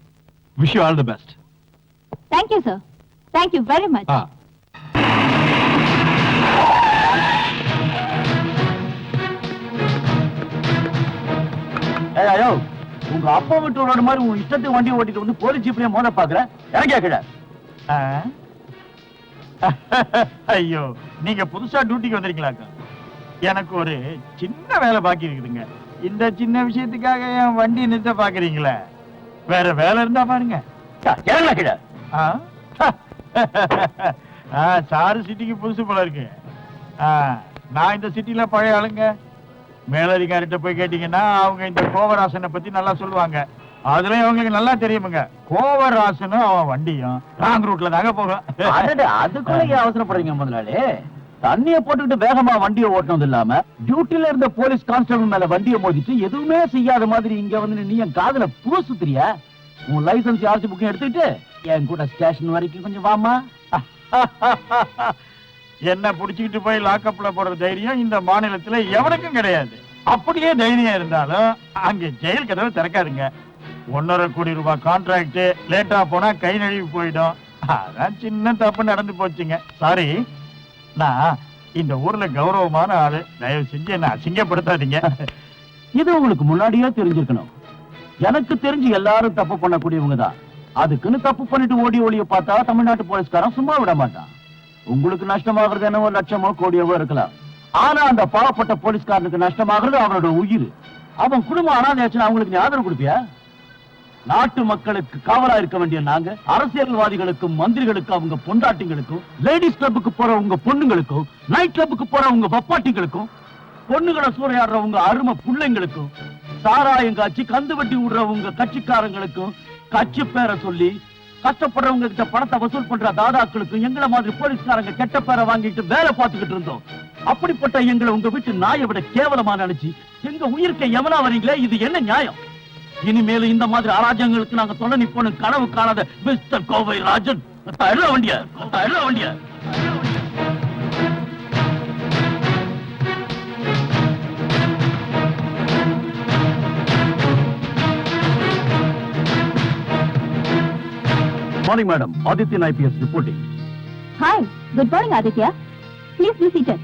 Wish you all the best. Thank you sir. Thank you very much. ஐயோ, உங்க அப்பா விட்டு ரோடு மாதிரி உன் இஷ்டத்துக்கு வண்டி ஓட்டிட்டு வந்து போலீஸ் ஜீப்லயே மோத பாக்குற, எனக்கு கேக்குற? ஐயோ, நீங்க புதுசா டியூட்டிக்கு வந்திருக்கீங்களாக்கா? எனக்கு ஒரு சின்ன வேலை பாக்கி இருக்குதுங்க. இந்த சின்ன விஷயத்துக்காக என் வண்டி நிறுத்த பாக்குறீங்களே? வேற வேலை இருந்தா பாருங்க. சாரு சிட்டிக்கு புதுசு போல இருக்கு. நான் இந்த சிட்டில பழைய ஆளுங்க. மேலதிகாரிட்ட போய் கேட்டீங்கன்னா அவங்க இந்த கோவராசனை பத்தி நல்லா சொல்லுவாங்க. அதுலயும் அவங்களுக்கு நல்லா தெரியுமுங்க. கோவராசனும் அவன் வண்டியும் ராங் ரூட்ல தாங்க போகும். அதுக்குள்ள ஏன் அவசரப்படுறீங்க முதலாளி? தண்ணிய போட்டுக்கிட்டு வேகமா வண்டியை ஓட்டணும் இல்லாம டியூட்டில இருந்த போலீஸ் கான்ஸ்டபிள் மேல வண்டியை மோதிட்டு எதுவுமே செய்யாத மாதிரி இங்க வந்து நீ என் காதுல பூசுத்திரியா? உன் லைசன்ஸ் ஆர்சி புக்கையும் எடுத்துக்கிட்டு என் கூட ஸ்டேஷன் வரைக்கும் கொஞ்சம் வாமா. என்ன புடிச்சுக்கிட்டு போய் லாக்அப்ல போடுற தைரியம் இந்த மாநிலத்துல எவனுக்கும் கிடையாது. அப்படியே தைரியம் இருந்தாலும் அங்க ஜெயில் கதவை திறக்காதுங்க. 1.5 கோடி ரூபாய் கான்ட்ராக்ட் லேட்டா போனா கை நழுவி போயிடும். அதான் சின்ன தப்பு நடந்து போச்சுங்க. சாரி. நான் இந்த ஊர்ல கௌரவமான ஆளு. தயவு செஞ்சு என்ன அசிங்கப்படுத்தாதீங்க. இது உங்களுக்கு முன்னாடியே தெரிஞ்சிருக்கணும். எனக்கு தெரிஞ்சு எல்லாரும் தப்பு பண்ணக்கூடியவங்க தான். அதுக்குன்னு தப்பு பண்ணிட்டு ஓடி ஓடிய பார்த்தா தமிழ்நாட்டு போலீஸ்காரன் சும்மா விட மாட்டான். உங்களுக்கு நஷ்டமாகிறது என்னவோ லட்சமோ கோடியவோ இருக்கலாம். ஆனா அந்த பாவப்பட்ட போலீஸ்காரனுக்கு நஷ்டமாகிறது அவனோட உயிர். அவன் குடும்பம் அனாதையாச்சுன்னா அவங்களுக்கு நீ ஆதரவு கொடுப்பியா? நாட்டு மக்களுக்கு காவலா இருக்க வேண்டிய நாங்க அரசியல்வாதிகளுக்கும் மந்திரிகளுக்கும் அவங்க பொண்டாட்டிங்களுக்கும் லேடிஸ் கிளப்புக்கு போற உங்க பொண்ணுங்களுக்கும் நைட் கிளப்புக்கு போற உங்க பப்பாட்டிங்களுக்கும் பொண்ணுகளை சூறையாடுற உங்க அருமை பிள்ளைங்களுக்கும் சாராயம் காய்ச்சி கந்து வட்டி விடுற உங்க கட்சிக்காரங்களுக்கும் கட்சி பேரை சொல்லி கஷ்டப்படுறவங்க கிட்ட பணத்தை வசூல் பண்ற தாதாக்களுக்கும் எங்களை மாதிரி போலீஸ்காரங்க கெட்ட பேரை வாங்கிட்டு வேலை பார்த்துக்கிட்டு இருந்தோம். அப்படிப்பட்ட எங்களை உங்க வீட்டு நாயை விட கேவலமா நினைச்சு எங்க உயிர்க்க எவனா வரீங்களே, இது என்ன நியாயம்? இனிமேலும் இந்த மாதிரி அராஜகங்களுக்கு நாங்க தொலை நிப்போம் கனவு காணாத மிஸ்டர் கோவை ராஜன். வண்டிய வண்டிய morning madam. Adityan IPS reporting. Hi, good morning Aditya. Please be seated.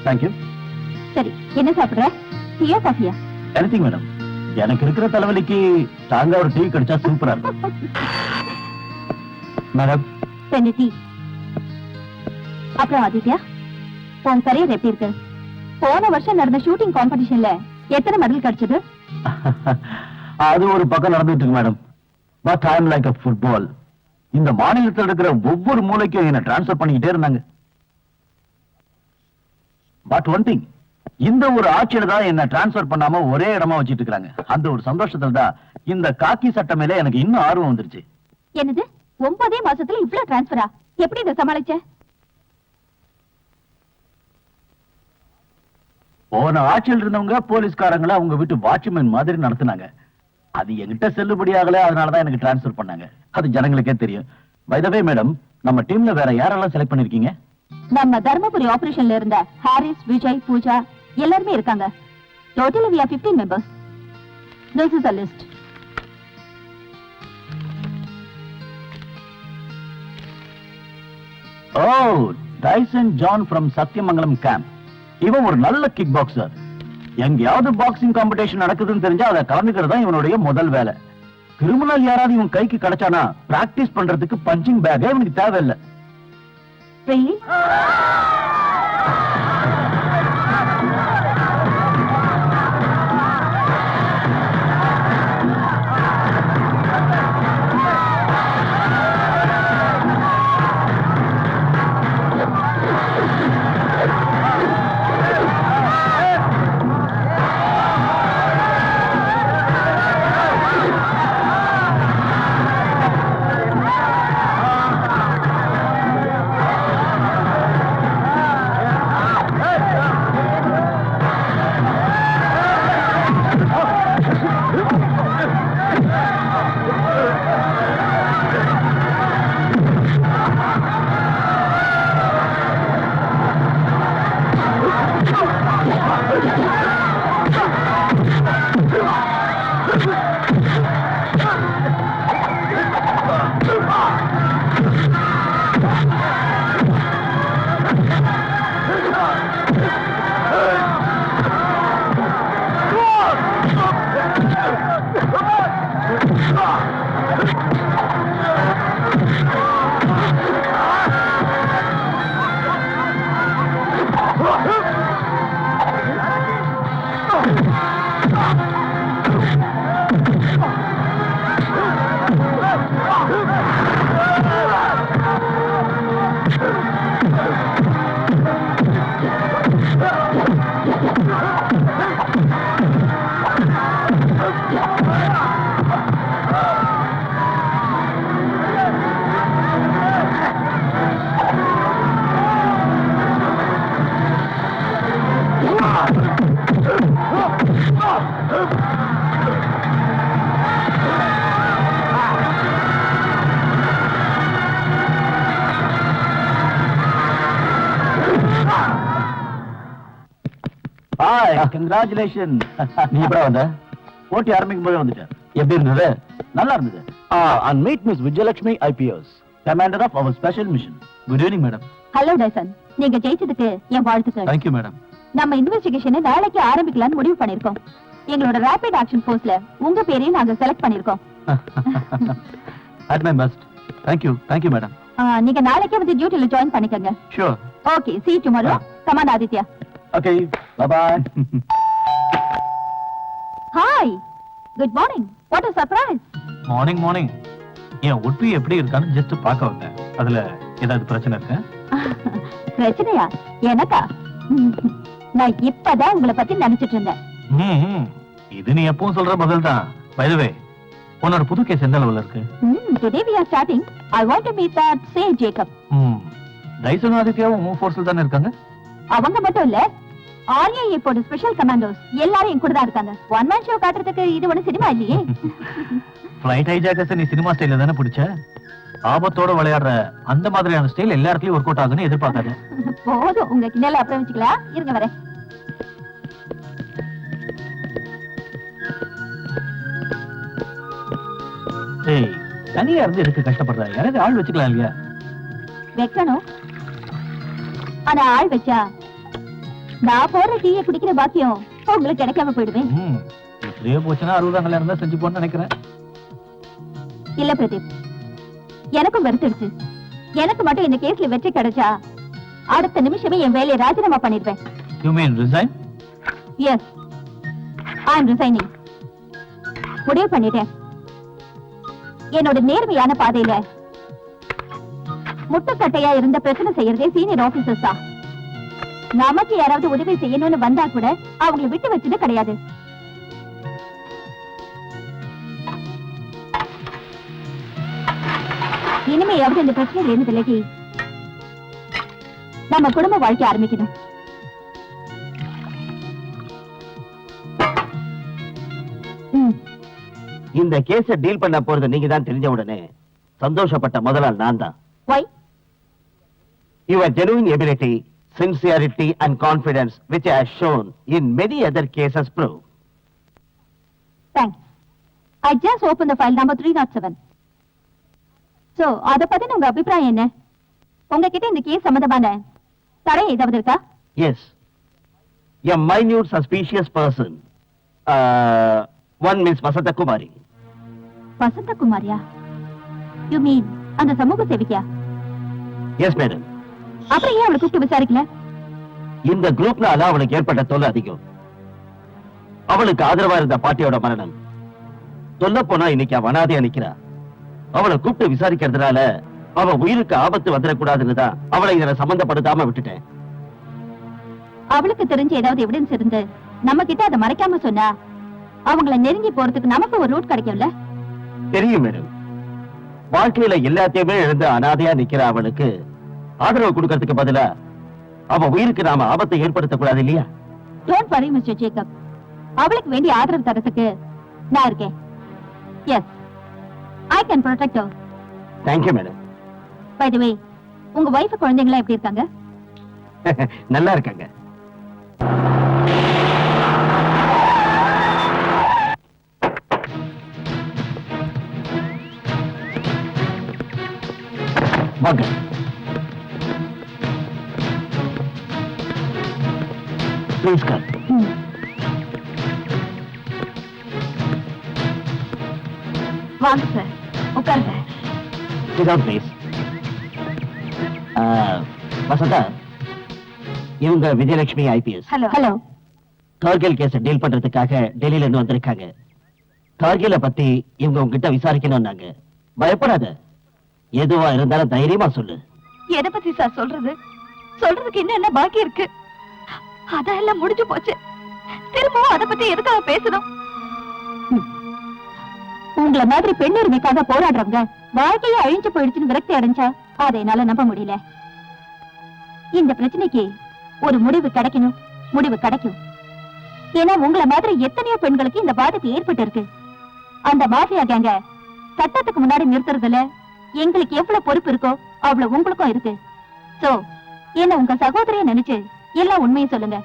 Thank you. சரி, என்ன சாப்பிடுற? டீயா காஃபியா? Anything madam. எனக்கு இருக்கிற தலைவலிக்கு தாங்க ஒரு டீ கிடைச்சா சூப்பரா இருக்கும். Madam, 2 tea. அப்புறம் ஆதித்யா, உன் கரியர் எப்படி இருக்கு? போன வருஷம் நடந்த ஷூட்டிங் காம்படிஷன்ல எத்தனை மெடல் கிடைச்சது? அது ஒரு பக்கம் நடந்துட்டு இருக்கு madam. But I am like a football. இந்த மாநிலத்தில் இருக்கிற ஒவ்வொரு மூலைக்கும் என்ன டிரான்ஸ்ஃபர் பண்ணிக்கிட்டே இருந்தாங்க. பட் ஒன் திங், இந்த ஒரு ஆட்சியில தான் என்ன டிரான்ஸ்ஃபர் பண்ணாம ஒரே இடமா வச்சிட்டு இருக்காங்க. அந்த ஒரு சந்தோஷத்துல தான் இந்த காக்கி சட்டை மேல எனக்கு இன்னும் ஆர்வம் வந்துருச்சு. என்னது, 9 மாசத்துல இவ்ளோ டிரான்ஸ்ஃபரா? எப்படி இதை சமாளிச்ச? போன ஆட்சியில் இருந்தவங்க போலீஸ்காரங்களை அவங்க வீட்டு வாட்ச்மேன் மாதிரி நடத்துனாங்க. அது என்கிட்ட செல்லுபடி ஆகல, அதனாலதான் எனக்கு டிரான்ஸ்ஃபர் பண்ணாங்க. அது ஜனங்களுக்கே தெரியும். பை தி வே மேடம், நம்ம டீம்ல வேற யாரெல்லாம் செலக்ட் பண்ணிருக்கீங்க? நம்ம தர்மபுரி ஆபரேஷன்ல இருந்த ஹாரிஸ், விஜய், பூஜா எல்லாருமே இருக்காங்க. Totally we are 15 members. This is the list. Oh, Dyson John from Sathyamangalam camp. இவன் ஒரு நல்ல கிக் பாக்ஸர். எங்கேயாவது பாக்ஸிங் காம்படிஷன் நடக்குதுன்னு தெரிஞ்சா அதை கலந்துக்கிறது தான் இவனுடைய முதல் வேலை. கிரிமினல் யாராவது இவன் கைக்கு கிடைச்சானா பிராக்டிஸ் பண்றதுக்கு பஞ்சிங் பேக்கே இவனுக்கு தேவையில்லை. Really? Hi, congratulation. நீ எப்படா வந்த? போட்டி ஆரம்பிக்கும் போதே வந்துட்டேன். எப்படி இருந்தது? நல்லா இருந்தது. And meet miss Vijayalakshmi IPS, commander of our special mission. Good evening madam. Hello Tyson, நீங்க ஜெயிச்சதுக்கு என் வாழ்த்துக்கள். Thank you madam. நம்ம இன்வெஸ்டிகேஷனை நாளைக்கு ஆரம்பிக்கலாம்னு முடிவு பண்ணிருக்கோம். எங்களோட ரேபிட் ஆக்ஷன் ஃபோர்ஸ்ல உங்க பேரையும் நாங்க செலக்ட் பண்ணிருக்கோம். At my best. Thank you madam. நீங்க நாளைக்கே வந்து டியூட்டில ஜாயின் பண்ணிக்கங்க. Sure. Okay, see you tomorrow. Come on, Aditya. Okay, bye bye. Hi. Good morning. What a surprise. Morning. என் ஒட்டு எப்படி இருக்கான்னு ஜஸ்ட் பார்க்க வந்தேன். அதுல ஏதாவது பிரச்சனை இருக்கு? பிரச்சனையா? எனக்கா? நான் இப்பதான் உங்களை பத்தி நினைச்சிட்டு இருந்தேன். இது நீ எப்பவும் சொல்ற பதில் தான். பை தி வே, உன்னோட புது கேஸ் எந்த லெவல்ல இருக்கு? Today we are starting. I want to meet that say Jacob. Tyson ஆதித்யாவும் உன் ஃபோர்ஸ்ல தானே இருக்காங்க? அவங்க மட்டும் இல்ல, ஆர்யா இப்போட ஸ்பெஷல் கமாண்டோஸ் எல்லாரும் என் கூட தான் இருக்காங்க. ஒன் மேன் ஷோ காட்டுறதுக்கு இது ஒண்ணு சினிமா இல்லையே. ஃளைட் ஹைஜாக்கர்ஸ் நீ சினிமா ஸ்டைல்ல தானே பிடிச்ச? ஆபத்தோட விளையாடுற அந்த மாதிரியான ஸ்டைல் எல்லா இடத்துலயும் ஒர்க் அவுட் ஆகுன்னு எதிர்பார்க்காத. போதும், உங்க கிண்டல அப்புறம் வச்சுக்கலாம். இருங்க வரேன். ஏய், தனியா இருந்து எதுக்கு கஷ்டப்படுற? யாராவது ஆள் வச்சுக்கலாம் இல்லையா? வைக்கணும், ஆனா ஆள் வச்சா நான் போற டீயை குடிக்கிற பாக்கியம் உங்களுக்கு கிடைக்காம போயிடுவேன். இப்படியே போச்சுன்னா 60 கல்யாணம் இருந்தா செஞ்சு போன்னு நினைக்கிறேன். இல்ல பிரதீப், எனக்கும் வெறுத்துடுச்சு. எனக்கு மட்டும் இந்த கேஸ்ல வெற்றி கிடைச்சா அடுத்த நிமிஷமே என் வேலையை ராஜினாமா பண்ணிடுவேன். You mean resign? Yes, I am resigning. முடிவு பண்ணிட்டேன். என்னோட நேர்மையான பாதையில முட்டுக்கட்டையா இருந்த பிரச்சனை செய்யறதே சீனியர் ஆபீசர்ஸ் தான். நமக்கு யாராவது உதவி செய்யணும்னு வந்தா கூட அவங்களை விட்டு வச்சது கிடையாது. இனிமையாவது இந்த பிரச்சனையில இருந்து விலகி நம்ம குடும்ப வாழ்க்கை ஆரம்பிக்கணும். இந்த கேஸ டீல் பண்ண போறது நீங்க தான் தெரிஞ்ச உடனே சந்தோஷப்பட்ட முதலாள் நான் தான். Why? Your genuine ability, sincerity and confidence which I have shown in many other cases prove. Thanks. I just opened the file number 307. So, அத பத்தி உங்க அபிப்பிராயம் என்ன? உங்ககிட்ட இந்த கேஸ் சம்பந்தமான தடை ஏதாவது இருக்கா? Yes. A minute suspicious person. One Miss Vasanta Kumari. Vasantha குமாரியா? You mean அந்த சமூக சேவிக்கா? Yes, madam. அப்புறம் ஏன் அவளை கூப்பிட்டு விசாரிக்கல? இந்த குரூப்னால அவளுக்கு ஏற்பட்ட தொல்லை அதிகம். அவளுக்கு ஆதரவா இருந்த பாட்டியோட மரணம். சொல்ல போனா இன்னைக்கு அவ அனாதையா நிக்கிறா. அவளை கூப்பிட்டு விசாரிக்கிறதுனால அவ உயிருக்கு ஆபத்து வந்துடக்கூடாதுன்னு தான் அவளை இதுல சம்பந்தப்படுத்தாம விட்டுட்டேன். அவளுக்கு தெரிஞ்ச ஏதாவது எவிடன்ஸ் இருந்து நம்ம கிட்ட அதை மறைக்காம சொன்னா அவங்கள நெருங்கி போறதுக்கு நமக்கு ஒரு ரூட் கிடைக்கும்ல? தெரியும் மேடம். வாழ்க்கையில எல்லாத்தையுமே இழந்து அனாதையா நிக்கிற அவளுக்கு ஆதரவு கொடுக்கறதுக்கு பதிலா அவ உயிருக்கு நாம ஆபத்தை ஏற்படுத்தக்கூடாது இல்லையா? டோன்ட் வரி மிஸ்டர் ஜேக்கப், அவளுக்கு வேண்டிய ஆதரவு தரத்துக்கு நான் இருக்கேன். Yes, I can protect her. Thank you madam. By the way, உங்க வைஃப் குழந்தைங்களா எப்படி இருக்காங்க? நல்லா இருக்காங்க. வாங்க. Please come. வாங்க சார், உட்காருங்க. Sit down, please. வசந்தா, இவங்க விஜயலட்சுமி ஐபிஎஸ். ஹலோ. கார்கில் கேஸ டீல் பண்றதுக்காக டெல்லியில இருந்து வந்திருக்காங்க. கார்கில பத்தி இவங்க உங்ககிட்ட விசாரிக்கணும்னாங்க. பயப்படாத, எதுவா இருந்தாலும் தைரியமா சொல்லு. எதை பத்தி சார் சொல்றது? சொல்றதுக்கு இன்னும் என்ன பாக்கி இருக்கு? அதெல்லாம் முடிஞ்சு போச்சு. திரும்பவும் அதை பத்தி எதுக்காக பேசணும்? உங்களை மாதிரி பெண் உரிமைக்காக போராடுறவங்க வாழ்க்கையே அழிஞ்சு போயிடுச்சுன்னு விரக்தி அடைஞ்சா அதை என்னால நம்ப முடியல. இந்த பிரச்சனைக்கு ஒரு முடிவு கிடைக்கணும், முடிவு கிடைக்கும். ஏன்னா உங்களை மாதிரி எத்தனையோ பெண்களுக்கு இந்த பாதிப்பு ஏற்பட்டு இருக்கு. அந்த மாஃபியா கேங்க சட்டத்துக்கு முன்னாடி நிறுத்துறதுல எங்களுக்கு எவ்வளவு பொறுப்பு இருக்கோ அவ்வளவு உங்களுக்கும் இருக்கு. சோ என்ன உங்க சகோதரிய நினைச்சு எல்லா உண்மையும் சொல்லுங்க.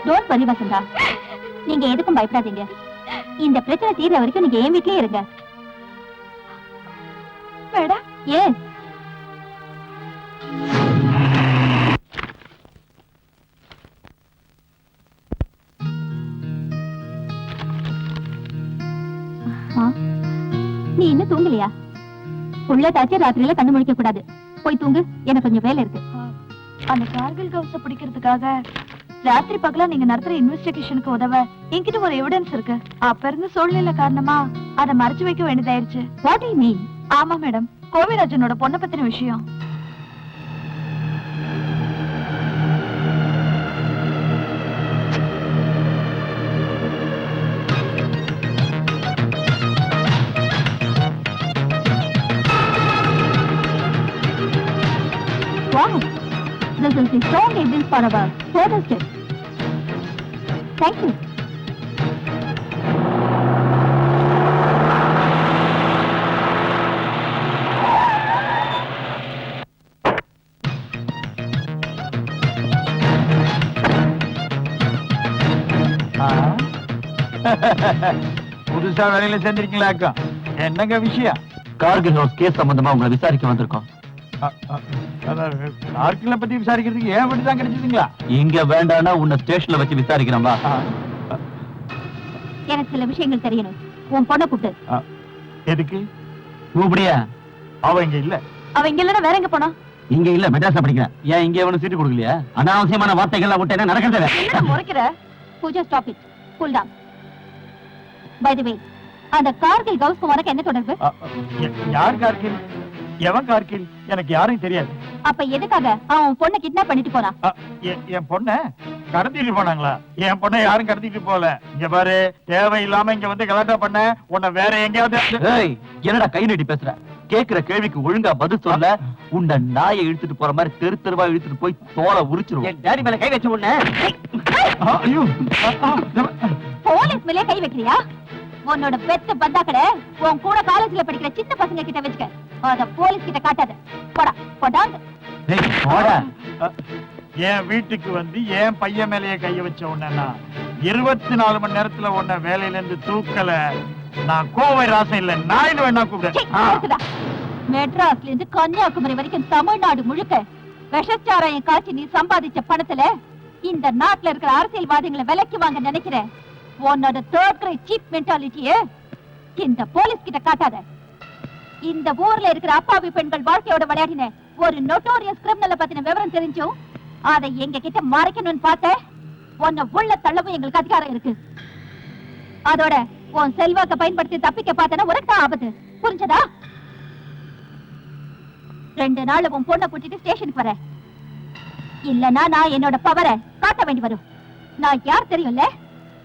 டோன்ட் வரி வசந்தா, நீங்க எதுக்கும் பயப்படாதீங்க. இந்த பிரச்சனை தீர்ற வரைக்கும் நீங்க என் வீட்லயே இருங்க. மேடம் ஏன் நீ இன்னும் தூங்கலையா? உள்ளதாச்சும் ராத்திரியில கண்ணு முழிக்க கூடாது. போய் தூங்கு, எனக்கு கொஞ்சம் வேலை இருக்கு. அந்த கார்கில் கவுஸ பிடிக்கிறதுக்காக ராத்திரி பகலா நீங்க நடத்துற இன்வெஸ்டிகேஷனுக்கு உதவ என்கிட்ட ஒரு எவிடன்ஸ் இருக்கு. அப்ப இருந்து சூழ்நிலை காரணமா அதை மறைச்சு வைக்க வேண்டியதாயிருச்சு. What you mean? ஆமா மேடம், கோவிராஜனோட பொண்ணை பத்தின விஷயம். Wow, this is the strong evidence for our further steps. Thank you. புதுசா வேலையில சேர்ந்திருக்கீங்களாக்கா? என்னங்க விஷயம்? கார்கில் ஹவுஸ் கேஸ் சம்பந்தமா உங்களை விசாரிக்க வந்திருக்கோம். கார்கில பத்தி விசாரிக்கிறதுக்கு ஏன் மட்டும் தான் கிடைச்சதுங்களா? இங்க வேண்டாம்னா உன்னை ஸ்டேஷன்ல வச்சு விசாரிக்கிறோம்பா. எனக்கு சில விஷயங்கள் தெரியணும். உன் பொண்ணை கூப்பிட்டு. எதுக்கு? கூப்பிடியா? அவ இங்க இல்ல. அவ இங்க இல்லன்னா வேற எங்க போனா? இங்க இல்ல, மெட்ராஸ்ல படிக்கிறேன். ஏன் இங்க எவனும் சீட்டு கொடுக்கலையா? அனாவசியமான வார்த்தைகள்லாம் விட்டு என்ன நடக்கிறது? என்ன முறைக்கிற? Pooja, stop it. Cool down. By the way, அந்த கார்கில் கவுஸ்க்கு உனக்கு என்ன தொடர்பு? யார் கார்கில்? எவன் கார்கில்? எனக்கு யாரையும் தெரியாது. அப்ப எதுக்காக அவன் பொண்ணை கிட்னாப் பண்ணிட்டு போறான்? என் பொண்ண கடத்திட்டு போனாங்களா? என் பொண்ணை யாரும் கடத்திட்டு போல. இங்க பாரு, தேவையில்லாம இங்க வந்து கலாட்டா பண்ண உன்னை வேற எங்கேயாவது. ஏய், என்னடா கை நீட்டி பேசுற? கேக்குற கேள்விக்கு ஒழுங்கா பதில் சொல்ல உன்னை நாயை இழுத்துட்டு போற மாதிரி தெரு தெருவா இழுத்துட்டு போய் தோலை உரிச்சிருவோம். என் டாடி மேல கை வச்ச உடனே ஐயோ, போலீஸ் மேலே கை வைக்கிறியா? உன்னோட பெத்த பந்தாக்கட உன் கூட காலேஜ்ல படிக்கிற சின்ன பசங்க கிட்ட வச்சுக்க. அத போலீஸ் கிட்ட காட்டாத. போடா போடாங்க. ஏய், போடா. என் வீட்டுக்கு வந்து என் பையன் மேலேயே கைய வச்ச உடனே 24 மணி நேரத்துல உன்னை வேலையில இருந்து தூக்கல. நான் கோவை ராசம் இல்ல, நாயுடு வேணா கூப்பிடு. மெட்ராஸ்ல இருந்து கன்னியாகுமரி வரைக்கும் தமிழ்நாடு முழுக்க விஷச்சாராயம் காய்ச்சி நீ சம்பாதிச்ச பணத்துல இந்த நாட்டுல இருக்கிற அரசியல்வாதிகளை விலைக்கு வாங்க நினைக்கிறேன். உன்னோட தேர்ட் கிரேட் சீப் மென்டாலிட்டியே இந்த போலீஸ் கிட்ட காட்டாத. இந்த ஊர்ல இருக்கிற அப்பாவி பெண்கள் வாழ்க்கையோட விளையாடின ஒரு நோட்டோரியஸ் கிரிமினலை பத்தின விவரம் தெரிஞ்சும் அதை எங்க கிட்ட மறைக்கணும்னு பார்த்த உன்னை உள்ள தள்ளவும் எங்களுக்கு அதிகாரம் இருக்கு. அதோட உன் செல்வாக்க பயன்படுத்தி தப்பிக்க பார்த்தனா உனக்கு ஆபத்து. புரிஞ்சதா? 2 நாள் உன் பொண்ணை கூட்டிட்டு ஸ்டேஷனுக்கு வர. இல்லனா நான் என்னோட பவரை காட்ட வேண்டி வரும். நான் யார் தெரியும்ல?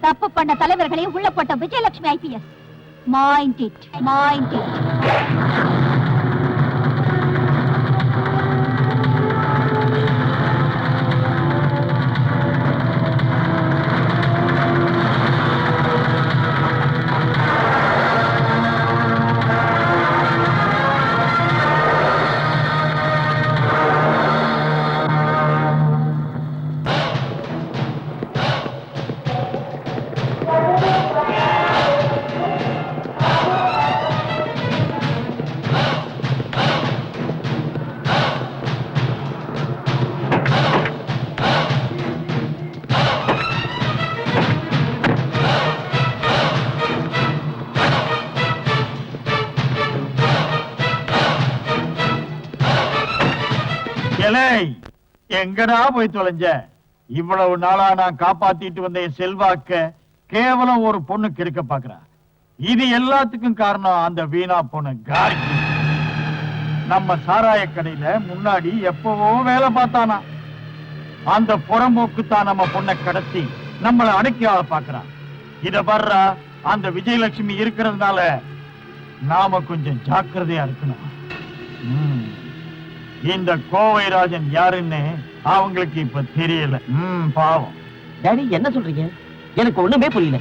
தப்பு பண்ண தலைவர்களையும் உள்ள போட்ட Vijayalakshmi IPS. Mind it, mind it. எங்கடா போய் தொலைஞ்ச? இவ்வளவு நாளா நான் காப்பாத்திட்டு வந்த என் செல்வாக்க கேவலம் ஒரு பொண்ணு கெடுக்க பாக்குறா. இது எல்லாத்துக்கும் காரணம் அந்த வீணா பொண்ணு கார்கி. நம்ம சாராய கடையில முன்னாடி எப்பவோ வேலை பார்த்தானா. அந்த புறம்போக்கு தான் நம்ம பொண்ணை கடத்தி நம்மளை அடக்கி ஆள பாக்குறான். இத வர்றா அந்த விஜயலட்சுமி இருக்கிறதுனால நாம கொஞ்சம் ஜாக்கிரதையா இருக்கணும். இந்த கோவைராஜன் யாருன்னு அவங்களுக்கு இப்ப தெரியல. பாவம். டாடி என்ன சொல்றீங்க? எனக்கு ஒண்ணுமே புரியல.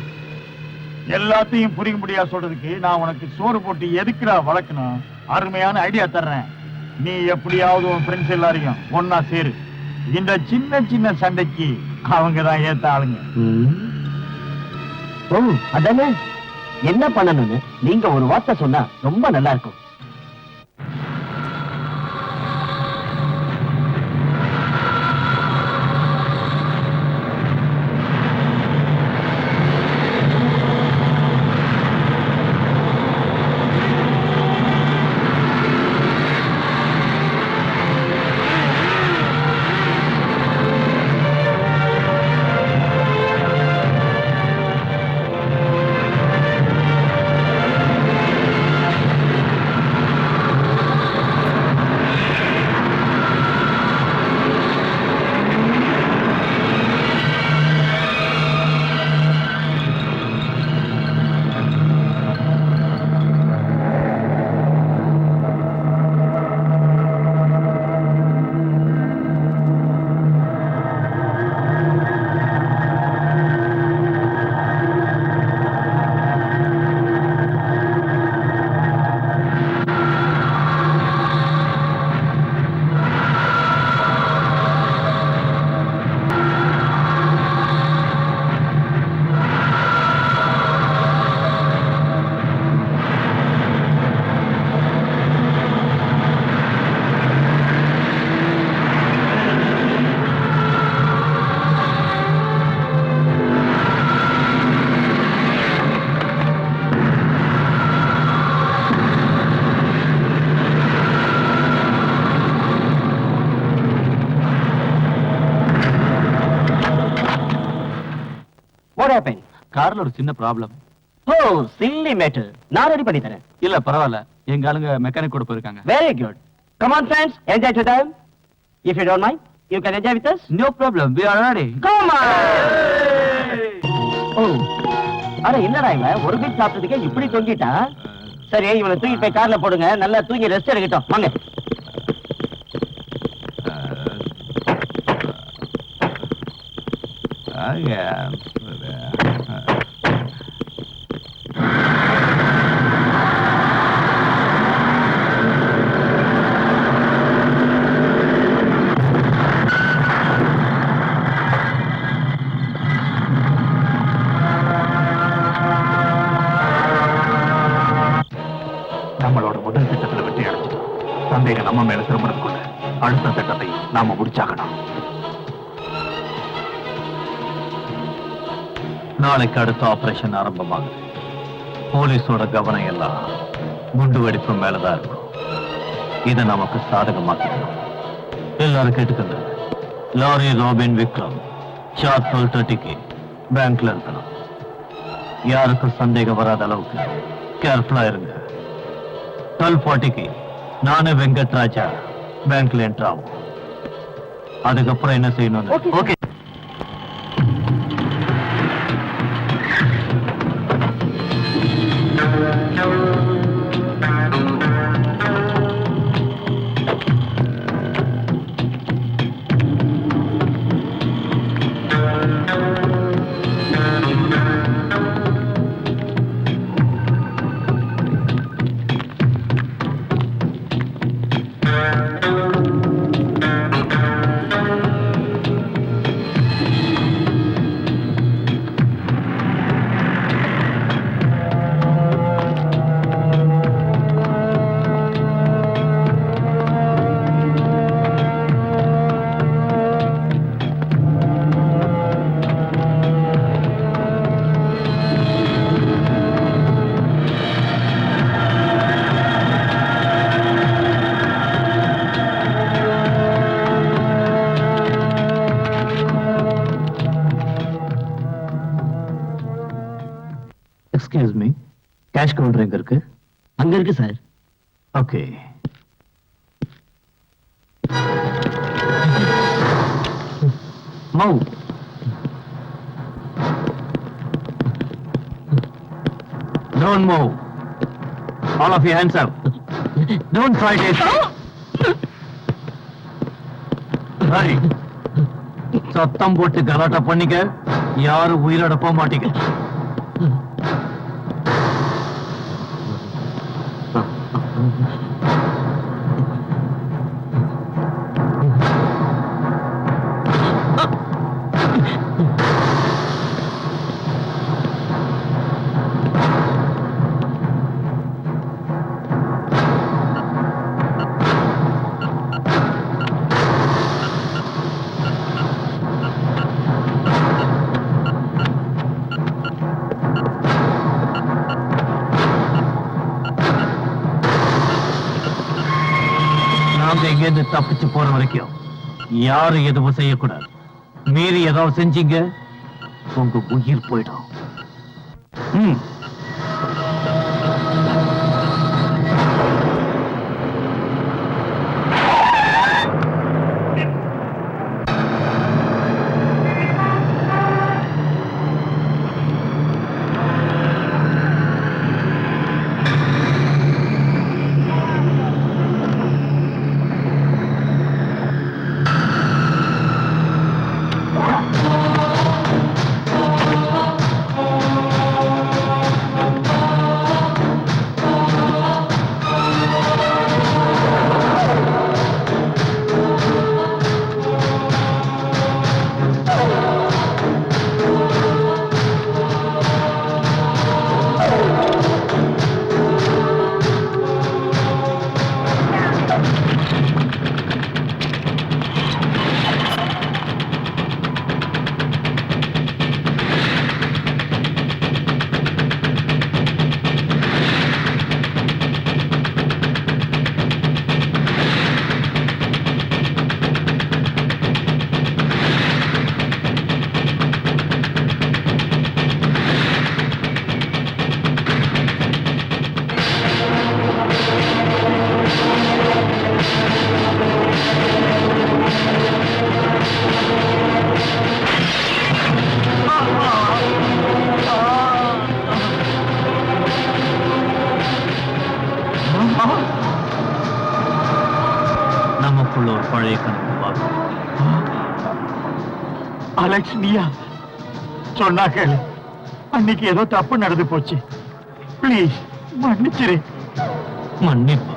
எல்லாத்தையும் புரிய முடியா சொல்றதுக்கு நான் உனக்கு சோறு போட்டு எதுக்குடா வளர்க்கணும்? அருமையான ஐடியா தர்றேன். நீ எப்படியாவது உன் ஃப்ரெண்ட்ஸ் எல்லாரையும் ஒன்னா சேரு. இந்த சின்ன சின்ன சண்டைக்கு அவங்க தான் ஏத்த ஆளுங்க. ஓ அதானே, என்ன பண்ணணும்னு நீங்க ஒரு வார்த்தை சொன்னா ரொம்ப நல்லா இருக்கும். கார்ல ஒரு சின்ன ப்ராப்ளம். Oh silly matter. நான் ரெடி பண்ணி தரேன். இல்ல பரவாயில்ல, எங்க ஆளுங்க மெக்கானிக் கூட போயிருக்காங்க. Very good. Come on friends, enjoy the time. If you don't mind, you can enjoy with us. No problem, we are ready. Come on. ஓ அட என்னடா இவன் ஒரு பீட் சாப்பிட்டதுக்கே இப்படி தொங்கிட்டான். சரி இவனை தூக்கி போய் கார்ல போடுங்க, நல்லா தூங்கி ரெஸ்ட் எடுக்கட்டும். வாங்க. நம்மளோட முதல் திட்டத்துல வெற்றி அடைஞ்சிட்டோம். சந்தேகம் நம்ம மேல திரும்புறதுக்குள்ள அடுத்த திட்டத்தை நாம முடிச்சாகணும். நாளைக்கு அடுத்த ஆபரேஷன் ஆரம்பமாகுது. போலீஸோட கவனம் எல்லாம் குண்டு வெடிப்பு மேலதான் இருக்கும். இதை நமக்கு சாதகமாக்கிக்கணும். எல்லாரும் கேட்டுக்கங்க. லாரி ராபின் விக்ரம் ஷார்ப் 12:30க்கு பேங்க்ல இருக்கணும். யாருக்கும் சந்தேகம் வராத அளவுக்கு கேர்ஃபுல்லா இருங்க. 12:40க்கு நானு வெங்கட் ராஜா பேங்க்ல என்டர் ஆகும். அதுக்கப்புறம் என்ன செய்யணும்? Okay. Excuse me, cash counter எங்க இருக்கு? அங்க இருக்கு sir. Okay. Move. Don't move. All of you hands up. Don't fight it. Hurry. சத்தம் போட்டு கலாட்டா பண்ணிக்க, யாரும் உயிரோட போக மாட்டீங்க. நாங்க இங்கிருந்து தப்பிச்சு போற வரைக்கும் யாரும் எதுவும் செய்யக்கூடாது. மீறி ஏதாவது செஞ்சீங்க, உங்க உயிர் போயிடும். நமக்குள்ள ஒரு பழைய கணக்கு பார்க்கணும். அலெக்ஸ், நீயா? சொன்னா கேளு. அன்னைக்கு ஏதோ தப்பு நடந்து போச்சு. ப்ளீஸ் மன்னிச்சிரு. மன்னிப்பு?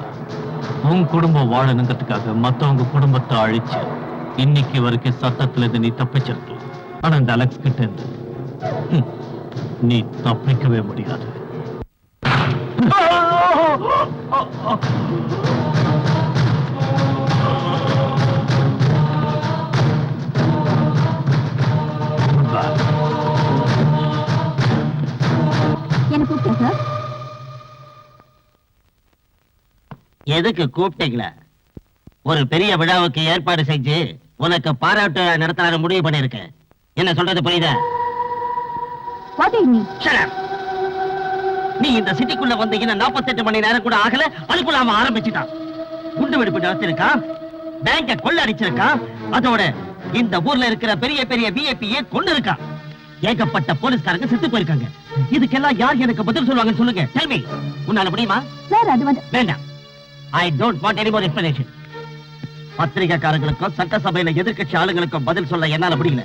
உன் குடும்பம் வாழணுங்கிறதுக்காக மத்தவங்க குடும்பத்தை அழிச்சு இன்னைக்கு வரைக்கும் சத்தத்துல இருந்து நீ தப்பிச்சிருக்கலாம். ஆனா இந்த அலெக்ஸ் கிட்ட இருந்து நீ தப்பிக்கவே முடியாது. எனக்கு கூப்பிட்டேன் சார். எதுக்கு கூப்பிட்டீங்களா? ஒரு பெரிய விழாவுக்கு ஏற்பாடு செஞ்சு உனக்கு பாராட்டு நடத்தலான்னு முடிவு பண்ணிருக்கேன். என்ன சொல்றது புரியுதா? What do you mean? Shut up. நீ இந்த சிட்டிக்குள்ள வந்து இன்னும் 48 மணி நேரம் கூட ஆகல, அதுக்குள்ள அவன் ஆரம்பிச்சுட்டான். குண்டு வெடிப்பு நடத்திருக்கான், பேங்க கொள்ள அடிச்சிருக்கான், அதோட இந்த ஊர்ல இருக்கிற பெரிய பெரிய விஐபியை கொண்டு இருக்கான். ஏகப்பட்ட போலீஸ்காரங்க செத்து போயிருக்காங்க. இதுக்கெல்லாம் யார் எனக்கு பதில் சொல்லுவாங்கன்னு சொல்லுங்க. Tell me. உன்னால முடியுமா? சார் அது வந்து வேண்டாம். I don't want any more explanation. பத்திரிகைக்காரங்களுக்கும் சட்டசபையில எதிர்க்கட்சி ஆளுங்களுக்கும் பதில் சொல்ல என்னால முடியல.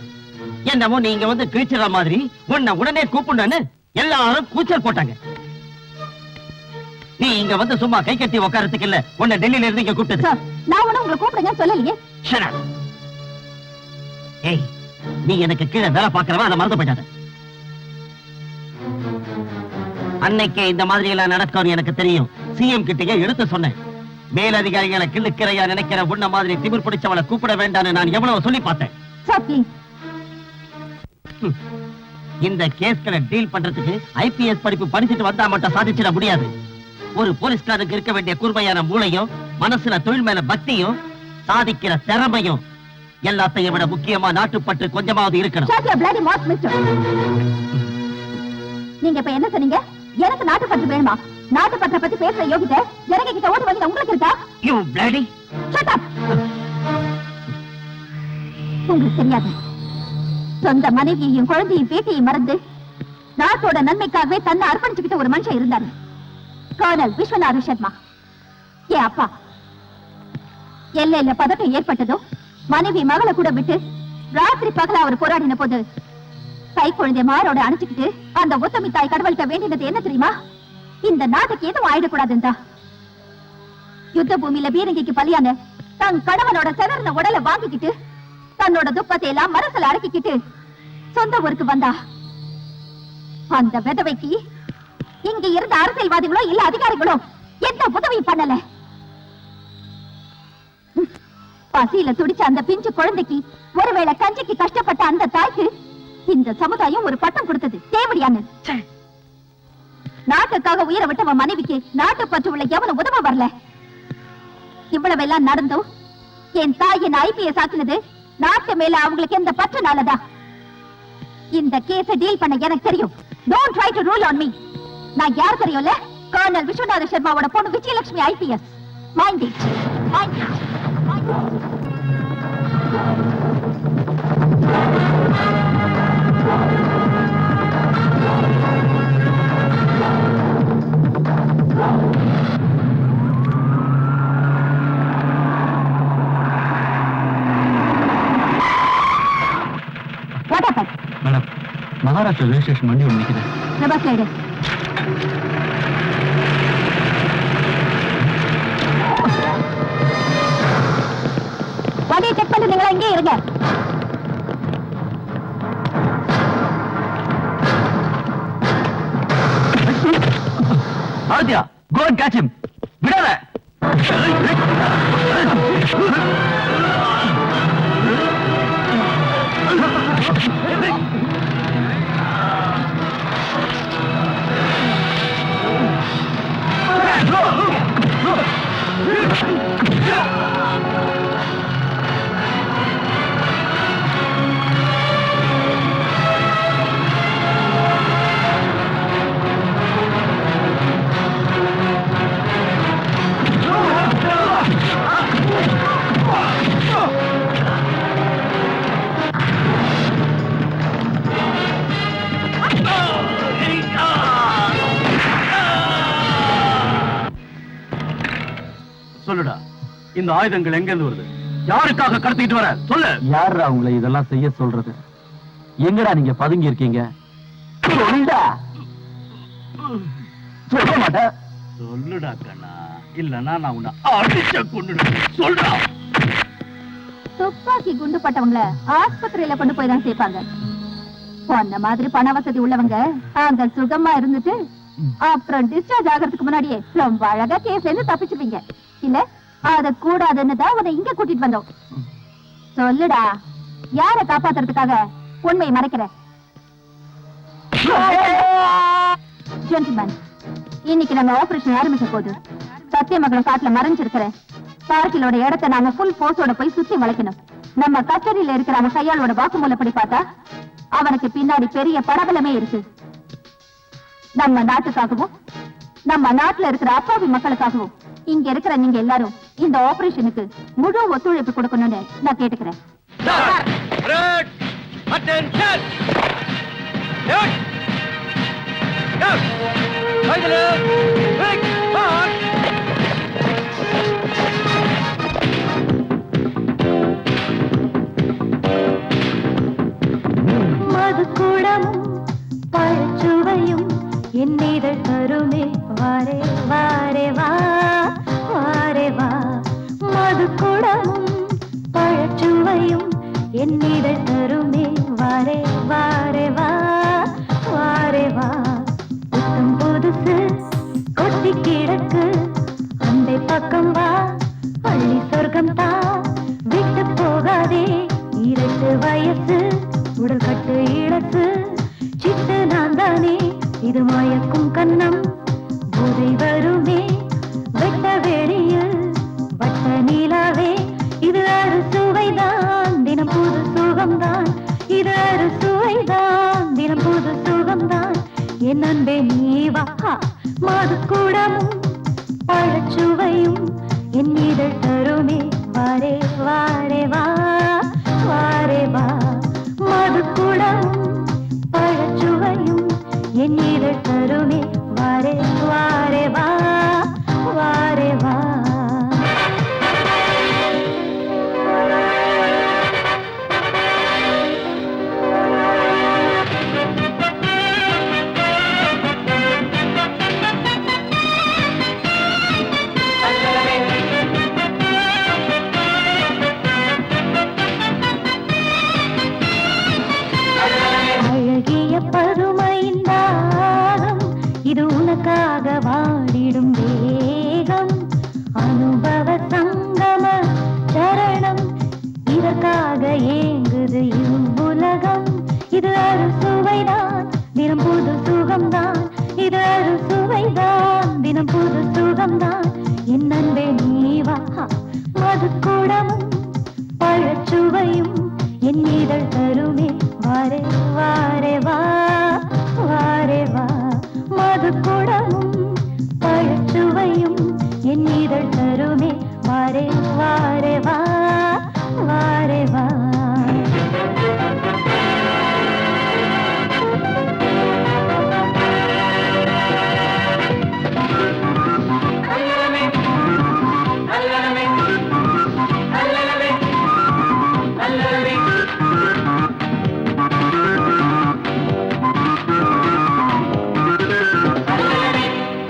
என்னமோ நீங்க வந்து கிழிச்சிற மாதிரி உன்னை உடனே கூப்பிடுன்னு எல்லாரும் கூச்சல் போட்டாங்க. நீ இங்க வந்து சும்மா கை கட்டி உட்காரத்துக்கு இல்ல, உன்னை டெல்லியில இருந்து இங்க கூப்பிட்டது. சார், நான் ஒண்ணு உங்களை கூப்பிடுங்க சொல்லலையே. Shut up. ஏய், நீ எனக்கு கீழே வேலை பார்க்கறவன், அதை மறந்து போயிட்டாத. அன்னைக்கே இந்த மாதிரி எல்லாம் நடக்கும் எனக்கு தெரியும். சிஎம் கிட்டயே எடுத்து சொன்னேன். மேலதிகாரிகளை கிள்ளுக்கிறையா நினைக்கிற உன்ன மாதிரி திமிர் பிடிச்சவளை கூப்பிட வேண்டாம்னு நான் எவ்வளவு சொல்லி பார்த்தேன். Sir please. இந்த கேஸ்களை டீல் பண்றதுக்கு ஐபிஎஸ் படிப்பு படிச்சுட்டு வந்தா மட்டும் சாதிச்சிட முடியாது. ஒரு போலீஸ்காரனுக்கு இருக்க வேண்டிய கூர்மையான மூளையும் மனசுல தொழில் மேல பக்தியும் சாதிக்கிற திறமையும் எல்லாத்தையும் விட முக்கியமா நாட்டுப்பற்று கொஞ்சமாவது இருக்கணும். Shut your bloody mouth, mister. நீங்க இப்ப என்ன சொன்னீங்க? எனக்கு நாட்டுப்பற்று வேணுமா? நாட்டுப்பற்ற பத்தி பேசுற யோகிதை ஜனங்க கிட்ட ஓட்டு வாங்கி உங்களுக்கு இருக்கா? You bloody Shut up! உங்களுக்கு தெரியாது, சொந்த மனைவியையும் குழந்தையும் பேட்டியையும் மறந்து நாட்டோட நன்மைக்காகவே தன்னை அர்ப்பணிச்சுக்கிட்ட ஒரு மனுஷன் இருந்தாரு, கர்னல் விஸ்வநாத சர்மா. என் அப்பா எல்லையில பதட்டம் ஏற்பட்டதும் மனைவி மகளை கூட விட்டு ராத்திரி பகல அவர் போராடின போது கை குழந்தை மாரோட அணைச்சுக்கிட்டு அந்த ஒத்தமி தாய் கடவுள்கிட்ட வேண்டினது என்ன தெரியுமா? இந்த நாட்டுக்கு எதுவும் ஆயிடக்கூடாதுந்தா. யுத்த பூமியில பீரங்கிக்கு பலியான தன் கணவனோட செதறின உடலை வாங்கிக்கிட்டு தன்னோட துப்பத்தை எல்லாம் மரசல அடக்கிக்கிட்டு சொந்த ஊருக்கு வந்தா. அந்த விதவைக்கு இங்க இருந்த அரசியல்வாதிகளோ இல்ல அதிகாரிகளோ எந்த உதவியும் பண்ணல. பசியில துடிச்ச அந்த பிஞ்சு குழந்தைக்கு ஒருவேளை கஞ்சிக்கு கஷ்டப்பட்ட அந்த தாய்க்கு இந்த சமுதாயம் ஒரு பட்டம் கொடுத்தது தேவடியான்னு. நாட்டுக்காக உயிரை விட்டவன் மனைவிக்கு நாட்டு பற்று உள்ள எவனும் உதவ வரல. இவ்வளவெல்லாம் நடந்தும் என் தாய் என்ன IPS ஆக்கினது நாட்டு மேல அவங்களுக்கு எந்த பற்றுனாலதான். இந்த கேஸ டீல் பண்ண எனக்கு தெரியும். Don't try to rule on me. நான் யார் தெரியும்ல? கர்னல் விஸ்வநாத சர்மாவோட பொண்ணு Vijayalakshmi IPS. Mind it. Mind it. Mind it. What happened? Madam, Maharashtra railway station வண்டி ஒன்று நிற்குது. பிரபாஸ் லைடு. வண்டியை செக் பண்ணுறீங்களா? இங்கே இருங்க. Aditya, go and catch him. விடாத. சொல்லுடா, இந்த ஆயுதங்கள் எங்க இருந்து வருது? யாருக்காக கடத்திட்டு வர? சொல்லு. யாரா உங்களை இதெல்லாம் செய்ய சொல்றது? எங்கடா நீங்க பதுங்கி இருக்கீங்க? சொல்லுடா. சொல்ல மாட்டேன். சொல்லுடா கண்ணா, இல்லன்னா நான் உன்னை அடிச்ச கொன்னுடுவேன். சொல்றா. துப்பாக்கி குண்டு பட்டவங்கள ஆஸ்பத்திரியில கொண்டு போய் தான் சேர்ப்பாங்க. அந்த மாதிரி பண வசதி உள்ளவங்க அங்க சுகமா இருந்துட்டு அப்புறம் டிஸ்சார்ஜ் ஆகிறதுக்கு முன்னாடியே ரொம்ப அழகா கேஸ்ல இருந்து தப்பிச்சுப்பீங்க. இல்ல அத கூடாதுன்னு தான் உன்னை இங்க கூட்டிட்டு வந்தோம். சொல்லுடா, யார காப்பாத்துறதுக்காக உண்மையை மறைக்கிற? ஜென்டில்மேன், இன்னைக்கு நம்ம ஆபரேஷன் ஆரம்பிக்க போது சத்தியமங்கலம் காட்டுல மறைஞ்சிருக்கிற பார்க்கிலோட இடத்தை நாங்க ஃபுல் போர்ஸோட போய் சுத்தி வளைக்கணும். நம்ம கச்சேரியில இருக்கிற அவன் கையாளோட வாக்குமூலப்படி பார்த்தா அவனுக்கு பின்னாடி பெரிய படபலமே இருக்கு. நம்ம நாட்டுக்காகவும் நம்ம நாட்டுல இருக்கிற அப்பாவி மக்களுக்காகவும் இங்க இருக்கிற நீங்க எல்லாரும் இந்த ஆபரேஷனுக்கு முழு ஒத்துழைப்பு கொடுக்கணும்னு நான் கேட்டுக்கிறேன். மதுக்குடமும் பழச்சுவையும் என்னிதழ் தருமே வாரே வாரே வா வாரே வா. மதுக்குடமும் பழச்சுவையும் என்னிதழ் தருமே வாரே வாரே வா வாரே வா. புத்தம் புதுசு கொட்டி கிடக்கு அந்த பக்கம் வா, பள்ளி சொர்க்கம் தான் விட்டு போகாதே. 2 வயசு உடல் கட்டு இழப்பு சிட்டு நான் தானே, இது மயக்கும் கண்ணம் போதை வருமே. வெட்ட வெளியில் வட்ட நீலாவே, இது அறுசுவைதான் தினம் புது சுகம்தான். இது அறுசுவைதான் தினம் புது சுகம்தான். என் அன்பே நீவா மது கூடமும் பழச்சுவையும் என் இதழ் தருமே வாரே வாரே வா வாரே வா மது கூடமும் பழச்சுவையும் என் இதழ் தருமே வாரே வாரே வா வாரே வா அழகிய பருமையின் தாகம் இது உனக்காக வாடிடும் வேகம் அனுபவ சங்கம சரணம் இதற்காக ஏங்குது இவ்வுலகம் இது அறுசுவைதான் தினம் புது சுகம்தான் இது அறுசுவைதான் தினம் புது சுகம்தான் என் அன்பே நீவா மது கூடமும் பழச்சுவையும் என் இதழ் தருமே வாரே வாரே வா வாரே வா மது கூடமும் பழச்சுவையும் என் இதழ் தருமே வாரே வாரே வா வாரே வா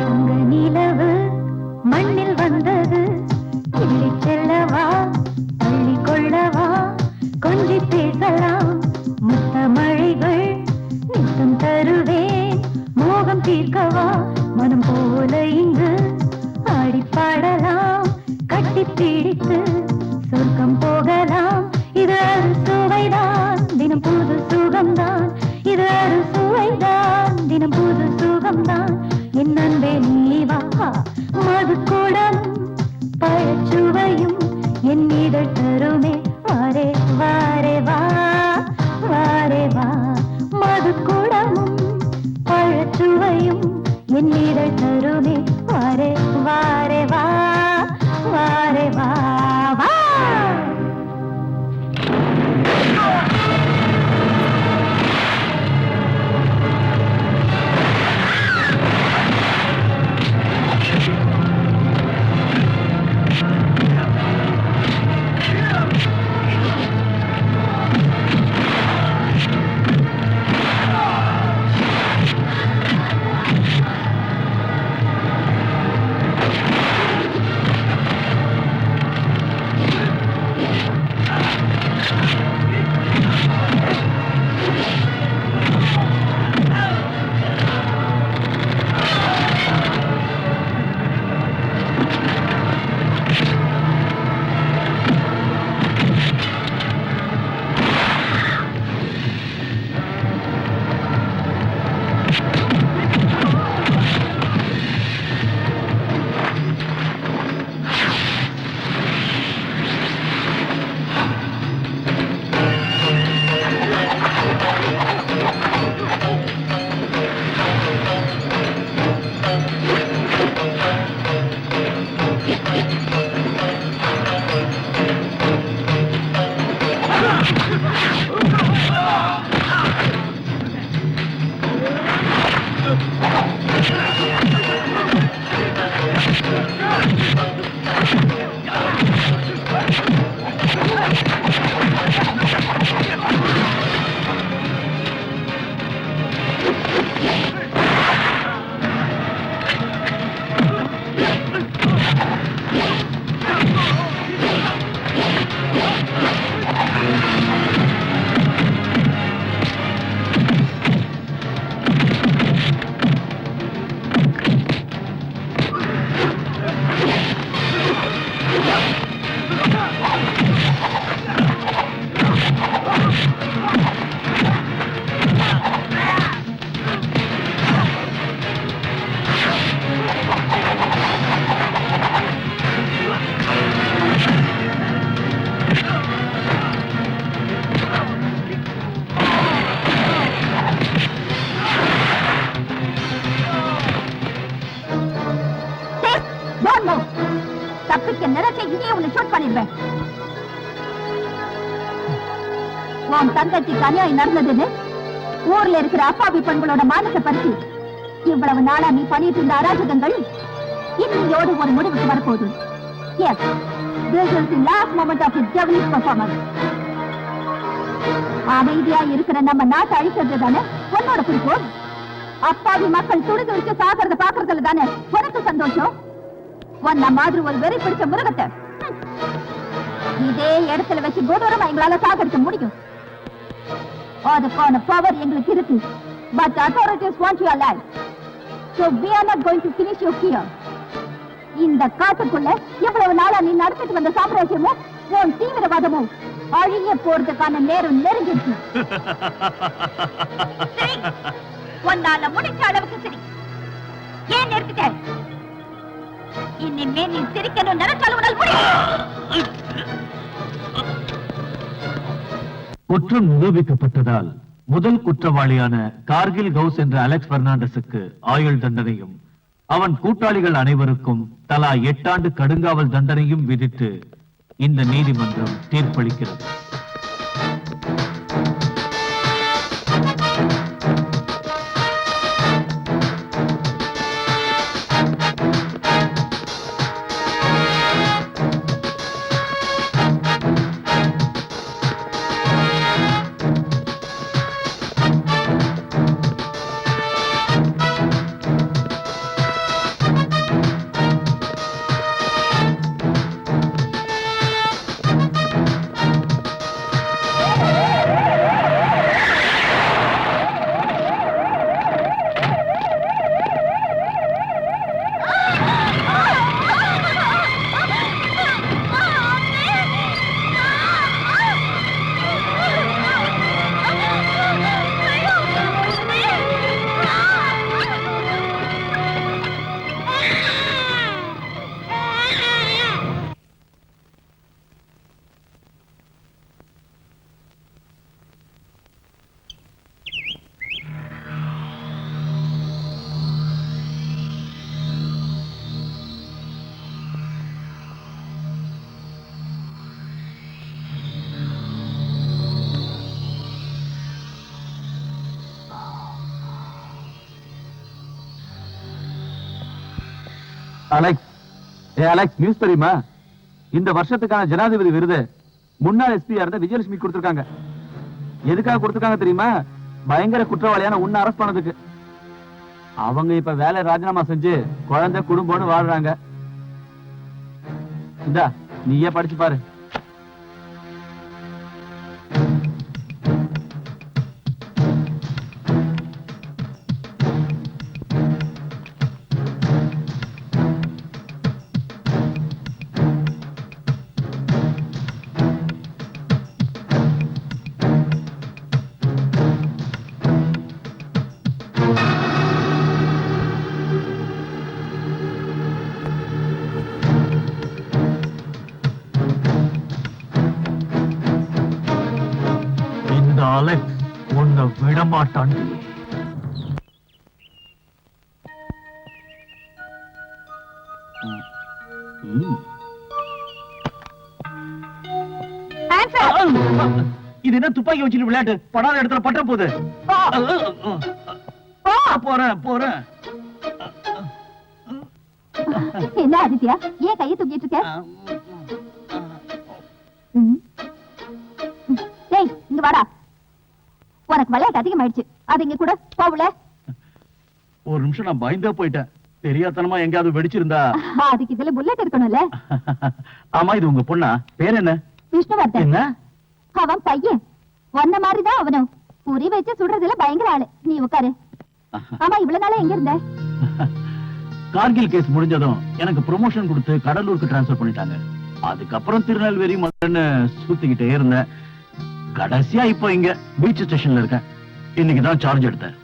அங்க நிலவு மண்ணில் வந்தது கிள்ளி செல்லவா அள்ளி கொள்ளவா கொஞ்சி பேசலாம் முத்த மழைகள் நித்தம் தருவேன் மோகம் தீர்க்கவா மனம் போல இங்கு ஆடிப்பாடலாம் கட்டி பிடித்து சொர்க்கம் போகலாம் இது அறுசுவைதான் தினம் புது சுகம்தான் இது அறுசுவைதான் தினம் புது சுகம்தான் என் அன்பே நீவா மது கூடமும் பழச்சுவையும் என் இதழ் தருமே வாரே வாரே வா வாரே வா மது கூடமும் பழச்சுவையும் என் இதழ் தருமே வாரே வாரே வா வாரே வா வா போட்டுடுவேன். உன் தங்கச்சிக்கு அநியாயம் நடந்ததுன்னு ஊர்ல இருக்கிற அப்பாவி பெண்களோட மானத்தை பற்றி இவ்வளவு நாளா நீ பண்ணிட்டு இருந்த அராஜகங்கள் இன்னையோடு ஒரு முடிவுக்கு வரப்போகுது. Yes, this is the last moment of his devilish performance. அமைதியா இருக்கிற நம்ம நாட்டை அழிக்கிறது தானே உன்னோட குறிக்கோள். அப்பாவி மக்கள் துடி துடிச்சு சாகிறத பாக்குறதுல தானே உனக்கு சந்தோஷம். உன்ன மாதிரி ஒரு வெறி பிடிச்ச மிருகத்தை இதே இடத்துல வச்சு கொடூரமா எங்களால சாகடிக்க முடியும். அதுக்கான பவர் எங்களுக்கு இருக்கு. But authorities want you alive. So we are not going to finish you here. இந்த காட்டுக்குள்ள இவ்வளவு நாளா நீ நடத்திட்டு வந்த சாம்ராஜ்யமும் உன் தீவிரவாதமும் அழிய போறதுக்கான நேரம் நெருங்கிடுச்சு. சரி, உன்னால முடிச்ச அளவுக்கு சரி. ஏன் நிறுத்திட்ட? இனிமே நீ சிரிக்கணும் நினைச்சாலும் உன்னால் முடியும். குற்றம் நிரூபிக்கப்பட்டதால் முதல் குற்றவாளியான கார்கில் கவுஸ் என்ற அலெக்ஸ் பெர்னாண்டஸுக்கு ஆயுள் தண்டனையும் அவன் கூட்டாளிகள் அனைவருக்கும் தலா 8 ஆண்டு கடுங்காவல் தண்டனையும் விதித்து இந்த நீதிமன்றம் தீர்ப்பளிக்கிறது. அலெக்ஸ், அலெக்ஸ், நியூஸ் தெரியுமா? இந்த வருஷத்துக்கான ஜனாதிபதி விருது முன்னாள் எஸ்பி இருந்த விஜயலட்சுமி கொடுத்திருக்காங்க. எதுக்காக கொடுத்திருக்காங்க தெரியுமா? பயங்கர குற்றவாளியான உன்னை அரெஸ்ட் பண்ணதுக்கு. அவங்க இப்ப வேலை ராஜினாமா செஞ்சு குழந்தை குடும்பம்னு வாழ்றாங்க. இந்தா, நீயே படிச்சு பாரு. அலெக்ஸ் உன்னை விடமாட்டான். இது என்ன துப்பாக்கி வச்சுட்டு விளையாட்டு? படாத இடத்துல பட்ட போகுது. போறேன். என்ன ஆதித்யா, ஏன் கையை தூக்கிட்டு இருக்க? டேய், இங்க வாடா. உனக்கு விளையாட்டு அதிகமாயிடுச்சு. அது இங்க கூட போகல. ஒரு நிமிஷம் நான் பயந்தா போயிட்டேன். தெரியாதனமா எங்கயாவது வெடிச்சிருந்தா? அதுக்கு இதுல புல்லட் இருக்கணும்ல. ஆமா, இது உங்க பொண்ணா? பேர் என்ன? விஷ்ணுவர்தன். என்ன? அவன் பையன். ஒன்ன மாதிரிதான் அவனும். புரி வச்சு சுடுறதுல பயங்கர ஆளு. நீ உட்காரு. ஆமா, இவ்வளவு நாளா எங்க இருந்த? கார்கில் கேஸ் முடிஞ்சதும் எனக்கு ப்ரொமோஷன் கொடுத்து கடலூருக்கு டிரான்ஸ்பர் பண்ணிட்டாங்க. அதுக்கப்புறம் திருநெல்வேலி மதுரைன்னு சுத்திக்கிட்டே இருந்தேன். கடைசியா இப்போ இங்க பீச் ஸ்டேஷன்ல இருக்கேன். இன்னைக்குதான் சார்ஜ் எடுத்தேன்.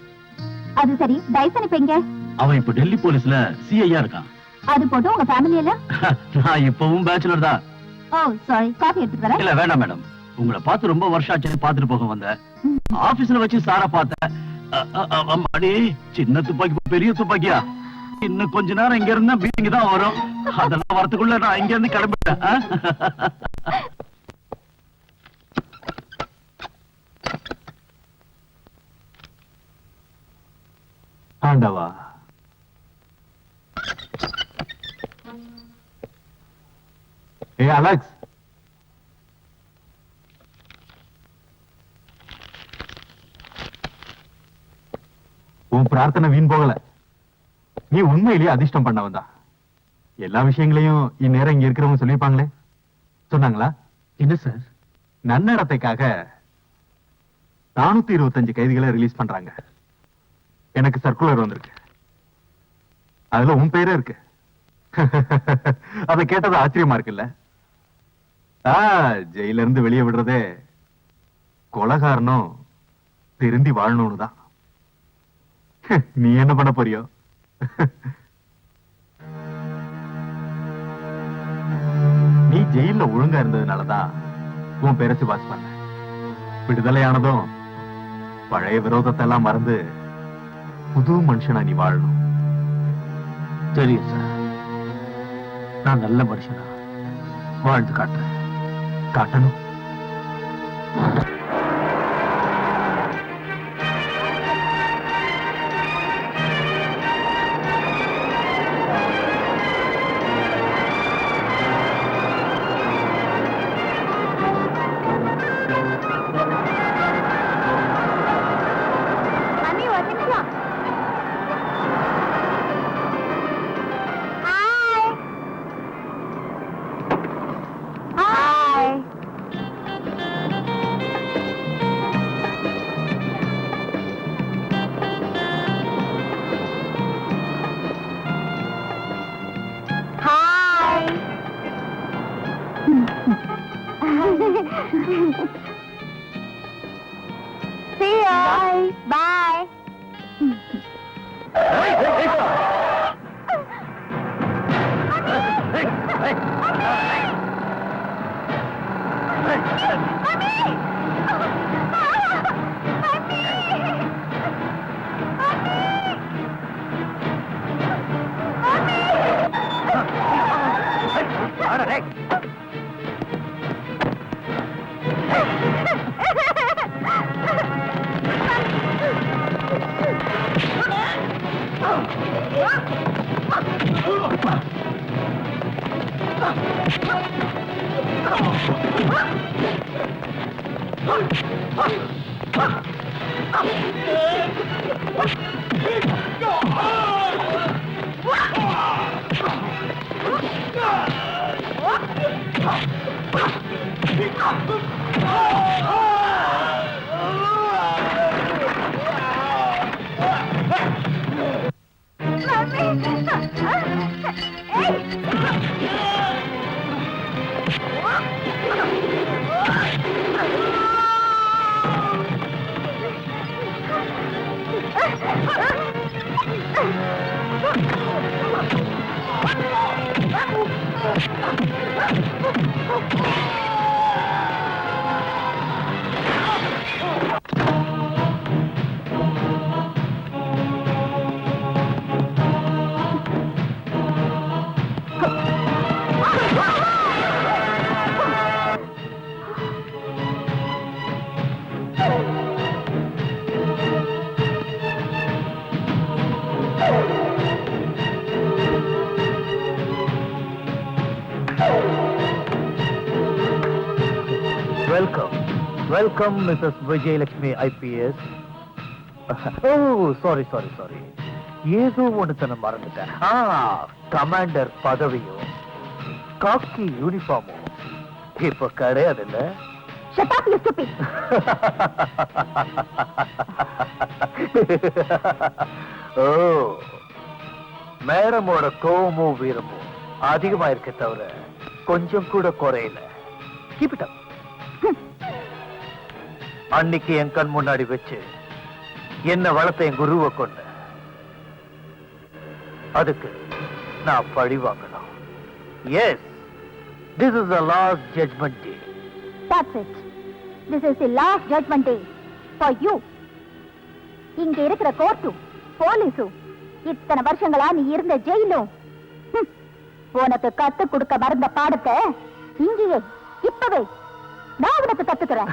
அது சரி, டைசன் இப்ப எங்க? அவன் இப்ப டெல்லி போலீஸ்ல சிஐயா இருக்கான். அது போட்டு உங்க ஃபேமிலி எல்லாம்? நான் இப்பவும் பேச்சுலர் தான். ஓ சாரி, காஃபி எடுத்துட்டு வரேன். இல்ல வேண்டாம் மேடம், உங்களை பார்த்து ரொம்ப வருஷம் ஆச்சுன்னு பாத்துட்டு போக வந்தேன். ஆபீஸ்ல வச்சு சாரா பார்த்தேன். அம்மாடி, சின்ன துப்பாக்கி பெரிய துப்பாக்கியா? இன்னும் கொஞ்ச நேரம் இங்க இருந்தா மீட்டிங் தான் வரும். அதெல்லாம் வரதுக்குள்ள நான் இங்க இருந்து கிளம்பிட்டேன். ஆண்டவா, ஏ அலெக்ஸ், உன் பிரார்த்தனை வீண் போகல. நீ உண்மையிலேயே அதிர்ஷ்டம் பண்ணவன் தான். எல்லா விஷயங்களையும் இந்நேரம் இங்க இருக்கிறவங்க சொல்லியிருப்பாங்களே, சொன்னாங்களா? என்ன சார், நன்னடத்தைக்காக 425 கைதிகளை ரிலீஸ் பண்றாங்க. எனக்கு சர்க்குலர் வந்திருக்கு. அதுல உன் பேரே இருக்கு. அதை கேட்டது ஆச்சரியமா இருக்குல்ல? ஜெயில இருந்து வெளியே விடுறதே கொலைகாரனும் திருந்தி வாழணும்னு தான். நீ என்ன பண்ண போறியோ? நீ ஜெயில ஒழுங்கா இருந்ததுனாலதான் உன் பேரை சிபாஸ் பண்ண. விடுதலையானதும் பழைய விரோதத்தை எல்லாம் மறந்து புது மனுஷனா நீ வாழணும். தெரியும் சார், நான் நல்ல மனுஷனா வாழ்ந்து காட்டுறேன். காட்டணும். See ya. Bye. Welcome, Mrs. Vijayalakshmi IPS. Oh, sorry. ஏதோ ஒன்று மறந்துட்டேன். கமாண்டர் பதவியும் காக்கி யூனிஃபார்மும் இப்ப கிடையாது இல்ல? Shut up, you stupid. ஓ, மேடமோட கோவமும் வீரமும் அதிகமா இருக்க தவிர கொஞ்சம் கூட குறையல. Keep it up. அன்னைக்கு என் கண் முன்னாடி வச்சு என்ன வளர்த்த என் குருவை கொண்ட, அதுக்கு நான் பழி வாங்கணும். Yes, this is the last judgment day. That's it. This is the last judgment day for you. இங்க இருக்கிற கோர்ட்டும் போலீஸும் இத்தனை வருஷங்களா நீ இருந்த ஜெயிலும் உனக்கு கத்து கொடுக்க மறந்த பாடத்தை இங்கேயே இப்பவே நான் உனக்கு கத்துக்கிறேன்.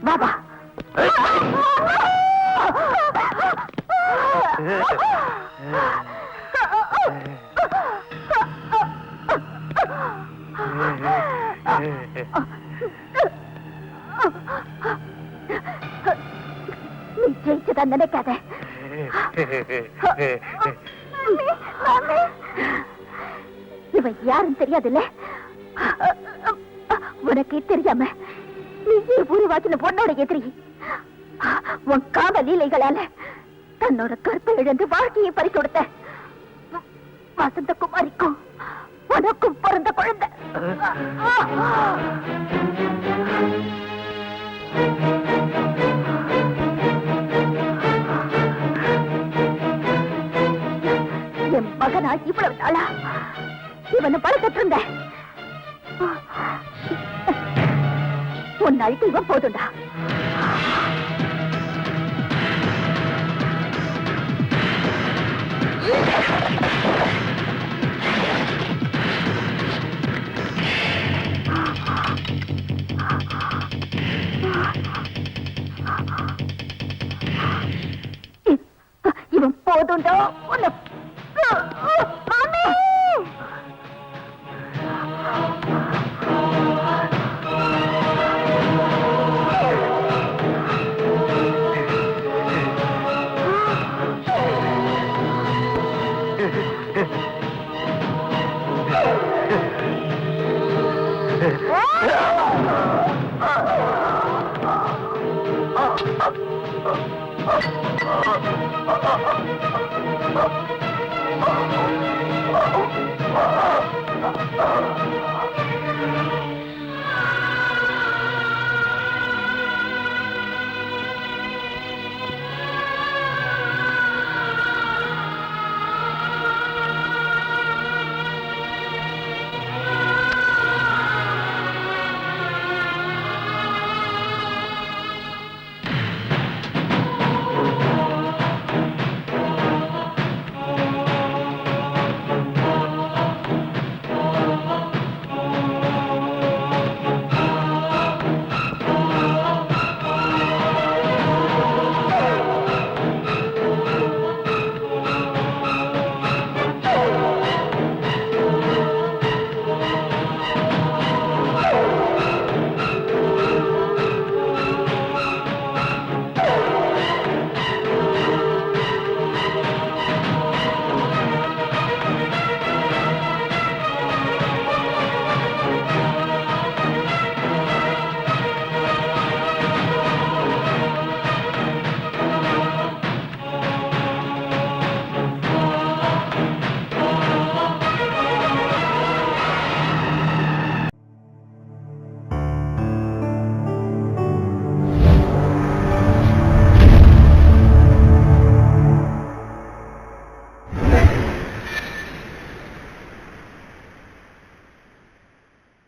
பாபா நீ ஜெயிச்சுதான் நினைக்காத. இவன் யாரும் தெரியாதுல்ல, உனக்கே தெரியாம நீ உருவாக்கின பொண்ணோட எதிரி. உன் காம லீலைகளால தன்னோட கற்பை இழந்து வாழ்க்கையை பறி கொடுத்த வசந்தகுமாரிக்கும் உனக்கும் பிறந்த குழந்தை. என் மகனா இவ்வளவு நாளா இவனை வளர்த்துட்டு இருந்த உன் அழுத்தி இவன் போதுண்டா. இவன் போதுண்டா உன்னை. Oh,